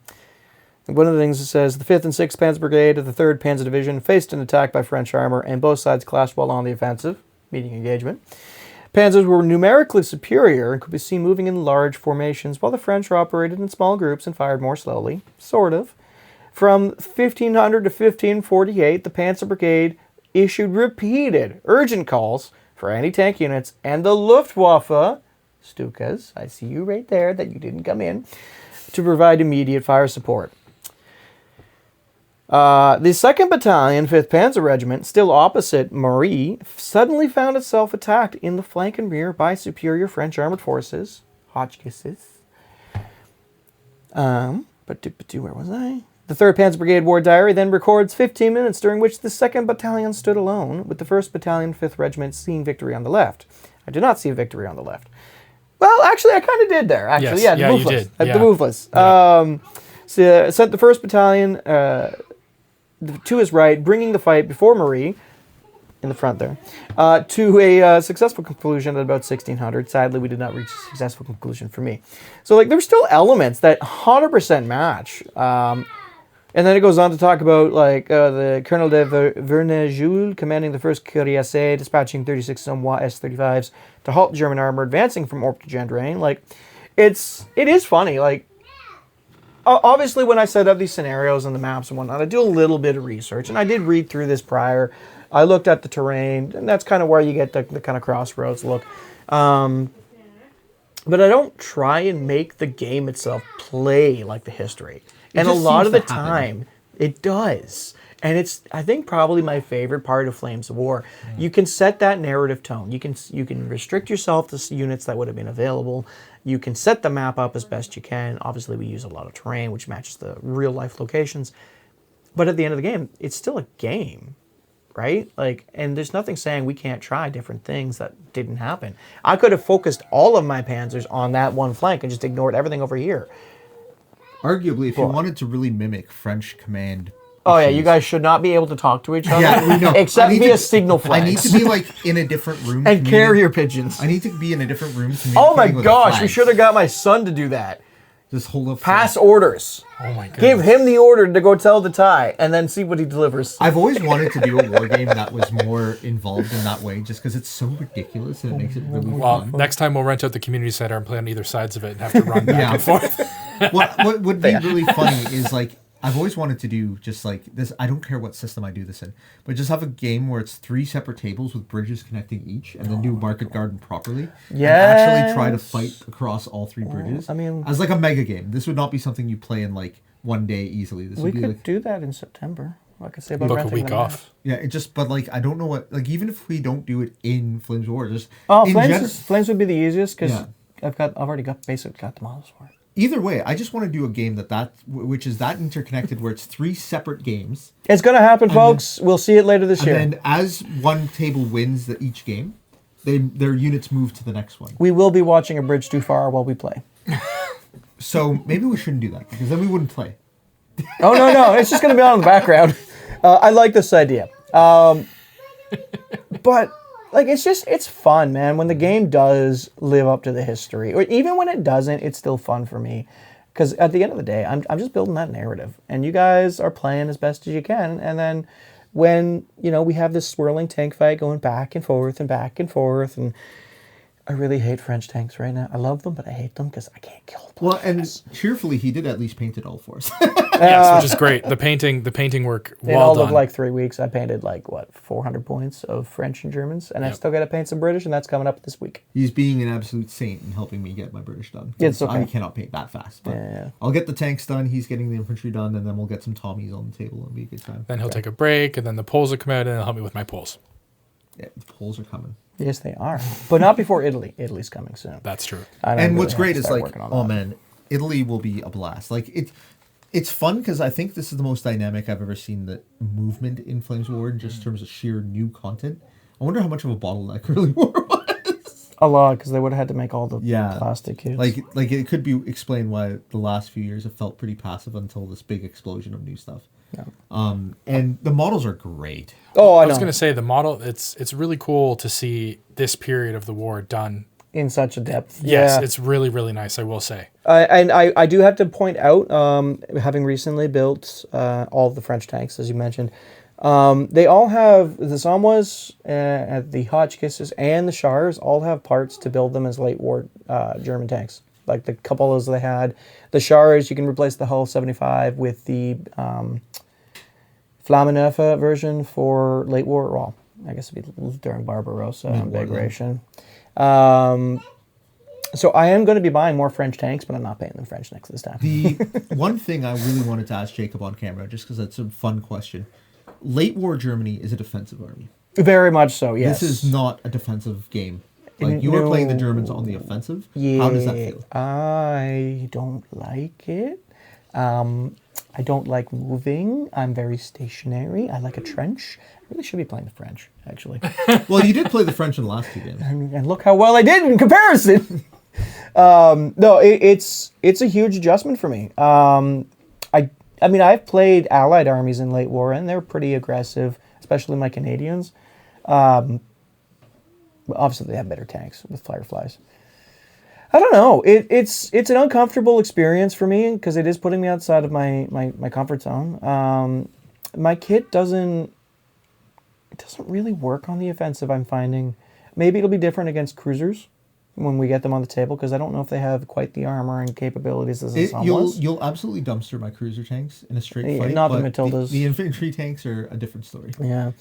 one of the things it says, the 5th and 6th Panzer Brigade of the 3rd Panzer Division faced an attack by French armor, and both sides clashed while on the offensive, meeting engagement. Panzers were numerically superior and could be seen moving in large formations, while the French operated in small groups and fired more slowly, sort of. From 1500 to 1548, the Panzer Brigade issued repeated urgent calls for anti-tank units, and the Luftwaffe, Stukas, I see you right there that you didn't come in, to provide immediate fire support. The 2nd Battalion, 5th Panzer Regiment, still opposite Marie, suddenly found itself attacked in the flank and rear by superior French armored forces. Hotchkisses. Where was I? The 3rd Panzer Brigade War Diary then records 15 minutes during which the 2nd Battalion stood alone, with the 1st Battalion, 5th Regiment seeing victory on the left. I did not see a victory on the left. Well, actually, I kind of did there. Actually, Yes, yeah, you Moveless. did. The Yeah. Moveless. So, sent the 1st Battalion to his right, bringing the fight before Marie, in the front there, to a successful conclusion at about 1600. Sadly, we did not reach a successful conclusion for me. So, like, there were still elements that 100% match. And then it goes on to talk about, like, the Colonel de Vernet-Jules, commanding the 1st Cuirassiers, dispatching 36 Somois S-35s to halt German armor advancing from Orp to Gendrain. Like, it is funny. Like, obviously, when I set up these scenarios and the maps and whatnot, I do a little bit of research, and I did read through this prior. I looked at the terrain, and that's kind of where you get the kind of crossroads look. but I don't try and make the game itself play like the history. And a just lot of seems the to happen. time, it does. And it's, I think, probably my favorite part of Flames of War. You can set that narrative tone. You can restrict yourself to units that would have been available. You can set the map up as best you can. Obviously, we use a lot of terrain, which matches the real life locations. But at the end of the game, it's still a game, right? Like, and there's nothing saying we can't try different things that didn't happen. I could have focused all of my panzers on that one flank and just ignored everything over here. Arguably, if you wanted to really mimic French command. Oh yeah, issues- you guys should not be able to talk to each other, Yeah, we know. except I need via to- signal flags. I need to be like in a different room. and communi- carrier pipigeons. I need to be in a different room. Oh my communicating with gosh, we flags. should have got my son to do that. Just hold up. Pass orders. Oh my goodness. Give him the order to go tell the tie, and then see what he delivers. I've always wanted to do a war game that was more involved in that way, just because it's so ridiculous and it makes it really Well, fun. next time we'll rent out the community center and play on either sides of it and have to run back Yeah. and forth. What would be really funny is like I've always wanted to do just like this. I don't care what system I do this in, but just have a game where it's 3 separate tables with bridges connecting each, and then do market garden properly. And actually try to fight across all 3 bridges. I mean- as like a mega game. This would not be something you play in like one day easily. This We would be could like do that in September. Like I say about Book a renting week them off. yeah. It just but like I don't know what like even if we don't do it in Flames War, just Oh, in Flames would be the easiest because Yeah. I've already got the models for it. either way, I just want to do a game which is that interconnected where it's 3 separate games. It's gonna happen, folks. We'll see it later this year. And then as one table wins each game, their units move to the next one. We will be watching A Bridge Too Far while we play. So maybe we shouldn't do that because then we wouldn't play. Oh no, it's just gonna be on in the background. I like this idea, but like it's fun, man. When the game does live up to the history, or even when it doesn't, it's still fun for me. Because at the end of the day, I'm just building that narrative, and you guys are playing as best as you can. And then when we have this swirling tank fight going back and forth and back and forth, and I really hate French tanks right now. I love them, but I hate them because I can't kill them. Well, and cheerfully, he did at least paint it all for us. Yes, which is great. The painting work, In well all done. of like 3 weeks, I painted 400 points of French and Germans, and I still got to paint some British, and that's coming up this week. He's being an absolute saint and helping me get my British done. It's okay. I cannot paint that fast. But Yeah. I'll get the tanks done. He's getting the infantry done, and then we'll get some Tommies on the table. It'll be a good time. Then he'll take a break, and then the polls will come out, and he'll help me with my polls. Yeah, the Poles are coming. Yes, they are, but not before Italy. Italy's coming soon. That's true. I don't And really what's have great to is start like, working on oh that. man, Italy will be a blast. Like it's fun because I think this is the most dynamic I've ever seen the movement in Flames War in just terms of sheer new content. I wonder how much of a bottleneck early war was. A lot, because they would have had to make all the Yeah. plastic kids. Like it could be explained why the last few years have felt pretty passive until this big explosion of new stuff. Yeah. And the models are great. Oh, I I was know. going to say the model. It's really cool to see this period of the war done. In such a depth. Yes, Yeah. it's really really nice. I will say. And I do have to point out, having recently built all of the French tanks, as you mentioned, they all have, the Somois, the Hotchkisses, and the Chars all have parts to build them as late war German tanks. Like the couple of those they had. The Chars, you can replace the Hull 75 with the Flammenwerfer version for late war. Well, I guess it'd be during Barbarossa and Bagration. So I am going to be buying more French tanks, but I'm not paying them French next this time. The one thing I really wanted to ask Jacob on camera, just because that's a fun question. Late war Germany is a defensive army. Very much so, yes. This is not a defensive game. Like you are playing the Germans on the offensive. How does that feel? I don't like it. I don't like moving. I'm very stationary. I like a trench. I really should be playing the French, actually. Well, you did play the French in the last 2 games. And look how well I did in comparison. No, it's a huge adjustment for me. I mean, I've played Allied armies in late war, and they're pretty aggressive, especially my Canadians. Obviously, they have better tanks with Fireflies. I don't know. It's an uncomfortable experience for me because it is putting me outside of my comfort zone. My kit doesn't really work on the offensive, I'm finding. Maybe it'll be different against cruisers when we get them on the table, because I don't know if they have quite the armor and capabilities as the Somois. You'll absolutely dumpster my cruiser tanks in a straight Yeah, fight. not the but Matildas. The infantry tanks are a different story. Yeah.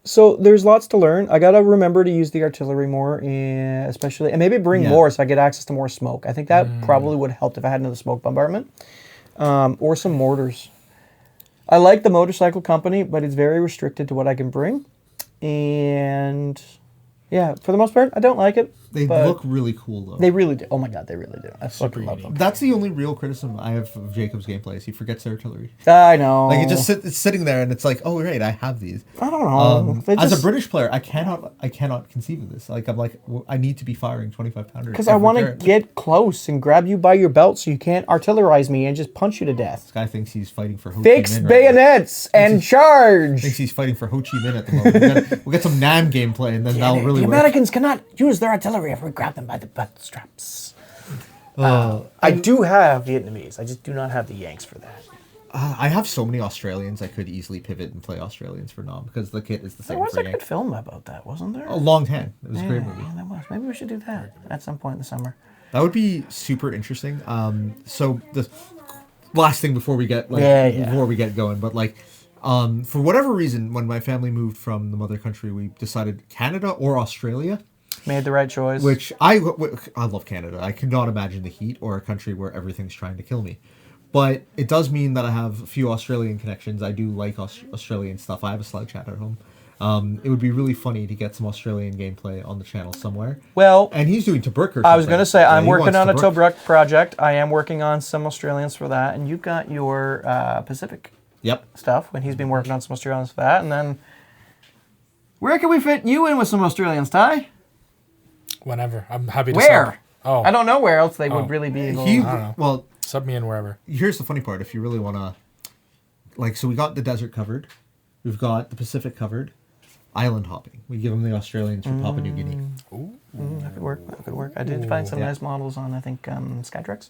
So there's lots to learn. I gotta remember to use the artillery more, especially, and maybe bring more so I get access to more smoke. I think that probably would have helped if I had another smoke bombardment, or some mortars. I like the motorcycle company, but it's very restricted to what I can bring, and yeah, for the most part, I don't like it. They but look really cool though. They really do. Oh my god, they really do. I fucking love them. That's the only real criticism I have of Jacob's gameplay is he forgets artillery. I know. Like it's sitting there and it's like, oh right, I have these. I don't know. As a British player, I cannot conceive of this. Like I'm like, I need to be firing 25 pounders. Because I want to get close and grab you by your belt so you can't artillerize me and just punch you to death. This guy thinks he's fighting for Ho Chi Minh. Fixed bayonets and charge. Thinks he's fighting for Ho Chi Minh at the moment. We'll get some Nam gameplay and then that'll really The work. Americans cannot use their artillery if we grab them by the butt straps. I do have Vietnamese. I just do not have the Yanks for that. I have so many Australians I could easily pivot and play Australians for Nam because the kit is the same There was for a good Yank. film about that, wasn't there? A Long Tan. It was a great movie. Yeah, there was. Maybe we should do that at some point in the summer. That would be super interesting. So the last thing before we get before we get going, but like for whatever reason, when my family moved from the mother country, we decided Canada or Australia. Made the right choice. Which I love Canada. I cannot imagine the heat or a country where everything's trying to kill me. But it does mean that I have a few Australian connections. I do like Australian stuff. I have a slouch hat at home. It would be really funny to get some Australian gameplay on the channel somewhere. Well, and he's doing Tobruk. I was going to say, I'm working on a Tobruk project. I am working on some Australians for that. And you've got your Pacific stuff when he's been working on some Australians for that. And then, where can we fit you in with some Australians, Ty? Whenever. I'm happy to Where? sub. Oh. I don't know where else they would really be able to. I don't know. Well, sub me in wherever. Here's the funny part. If you really want to... Like, so we got the desert covered. We've got the Pacific covered. Island hopping. We give them the Australians for Papua New Guinea. That could work. That could work. I did find some nice models on, I think, Skytrex.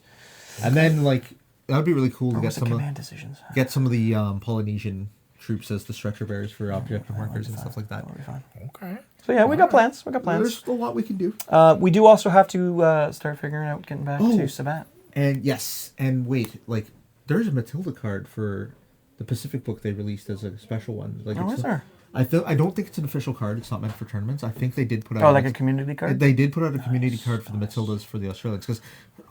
And then, like, that would be really cool to Or get was it some command decisions? get some of the Polynesian troops as the stretcher bearers for objective markers and stuff like that. That'll be fine. Okay. So yeah, we got plans. We got plans. There's a lot we can do. We do also have to start figuring out getting back to Sabat. And yes, and wait, like there's a Matilda card for the Pacific book they released as a special one. Like, Oh, is there? I don't think it's an official card. It's not meant for tournaments. I think they did put out. Oh, like a community card? They did put out a community card for the Matildas for the Australians. Because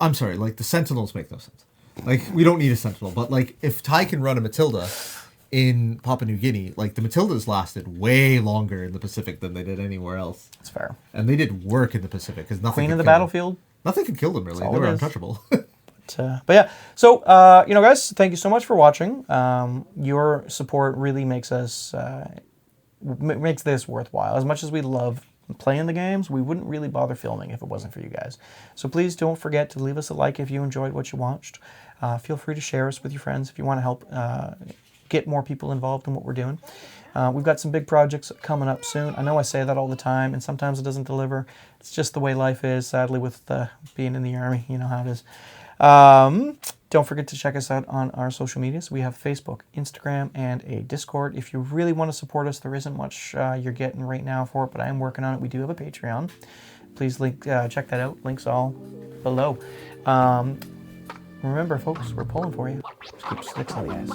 I'm sorry, like the Sentinels make no sense. Like we don't need a Sentinel, but like if Ty can run a Matilda in Papua New Guinea, like the Matildas lasted way longer in the Pacific than they did anywhere else. That's fair. And they did work in the Pacific because nothing. Queen of the could kill them. battlefield. Nothing could kill them really. all They were it is. untouchable. But yeah, so guys, thank you so much for watching. Your support really makes us makes this worthwhile. As much as we love playing the games, we wouldn't really bother filming if it wasn't for you guys. So please don't forget to leave us a like if you enjoyed what you watched. Feel free to share us with your friends if you want to help get more people involved in what we're doing. We've got some big projects coming up soon. I know I say that all the time, and sometimes it doesn't deliver. It's just the way life is, sadly, with being in the Army. You know how it is. Don't forget to check us out on our social medias. We have Facebook, Instagram, and a Discord. If you really want to support us, there isn't much you're getting right now for it, but I am working on it. We do have a Patreon. Please check that out. Links all below. Remember, folks, we're pulling for you. Just keep sticks on the ice.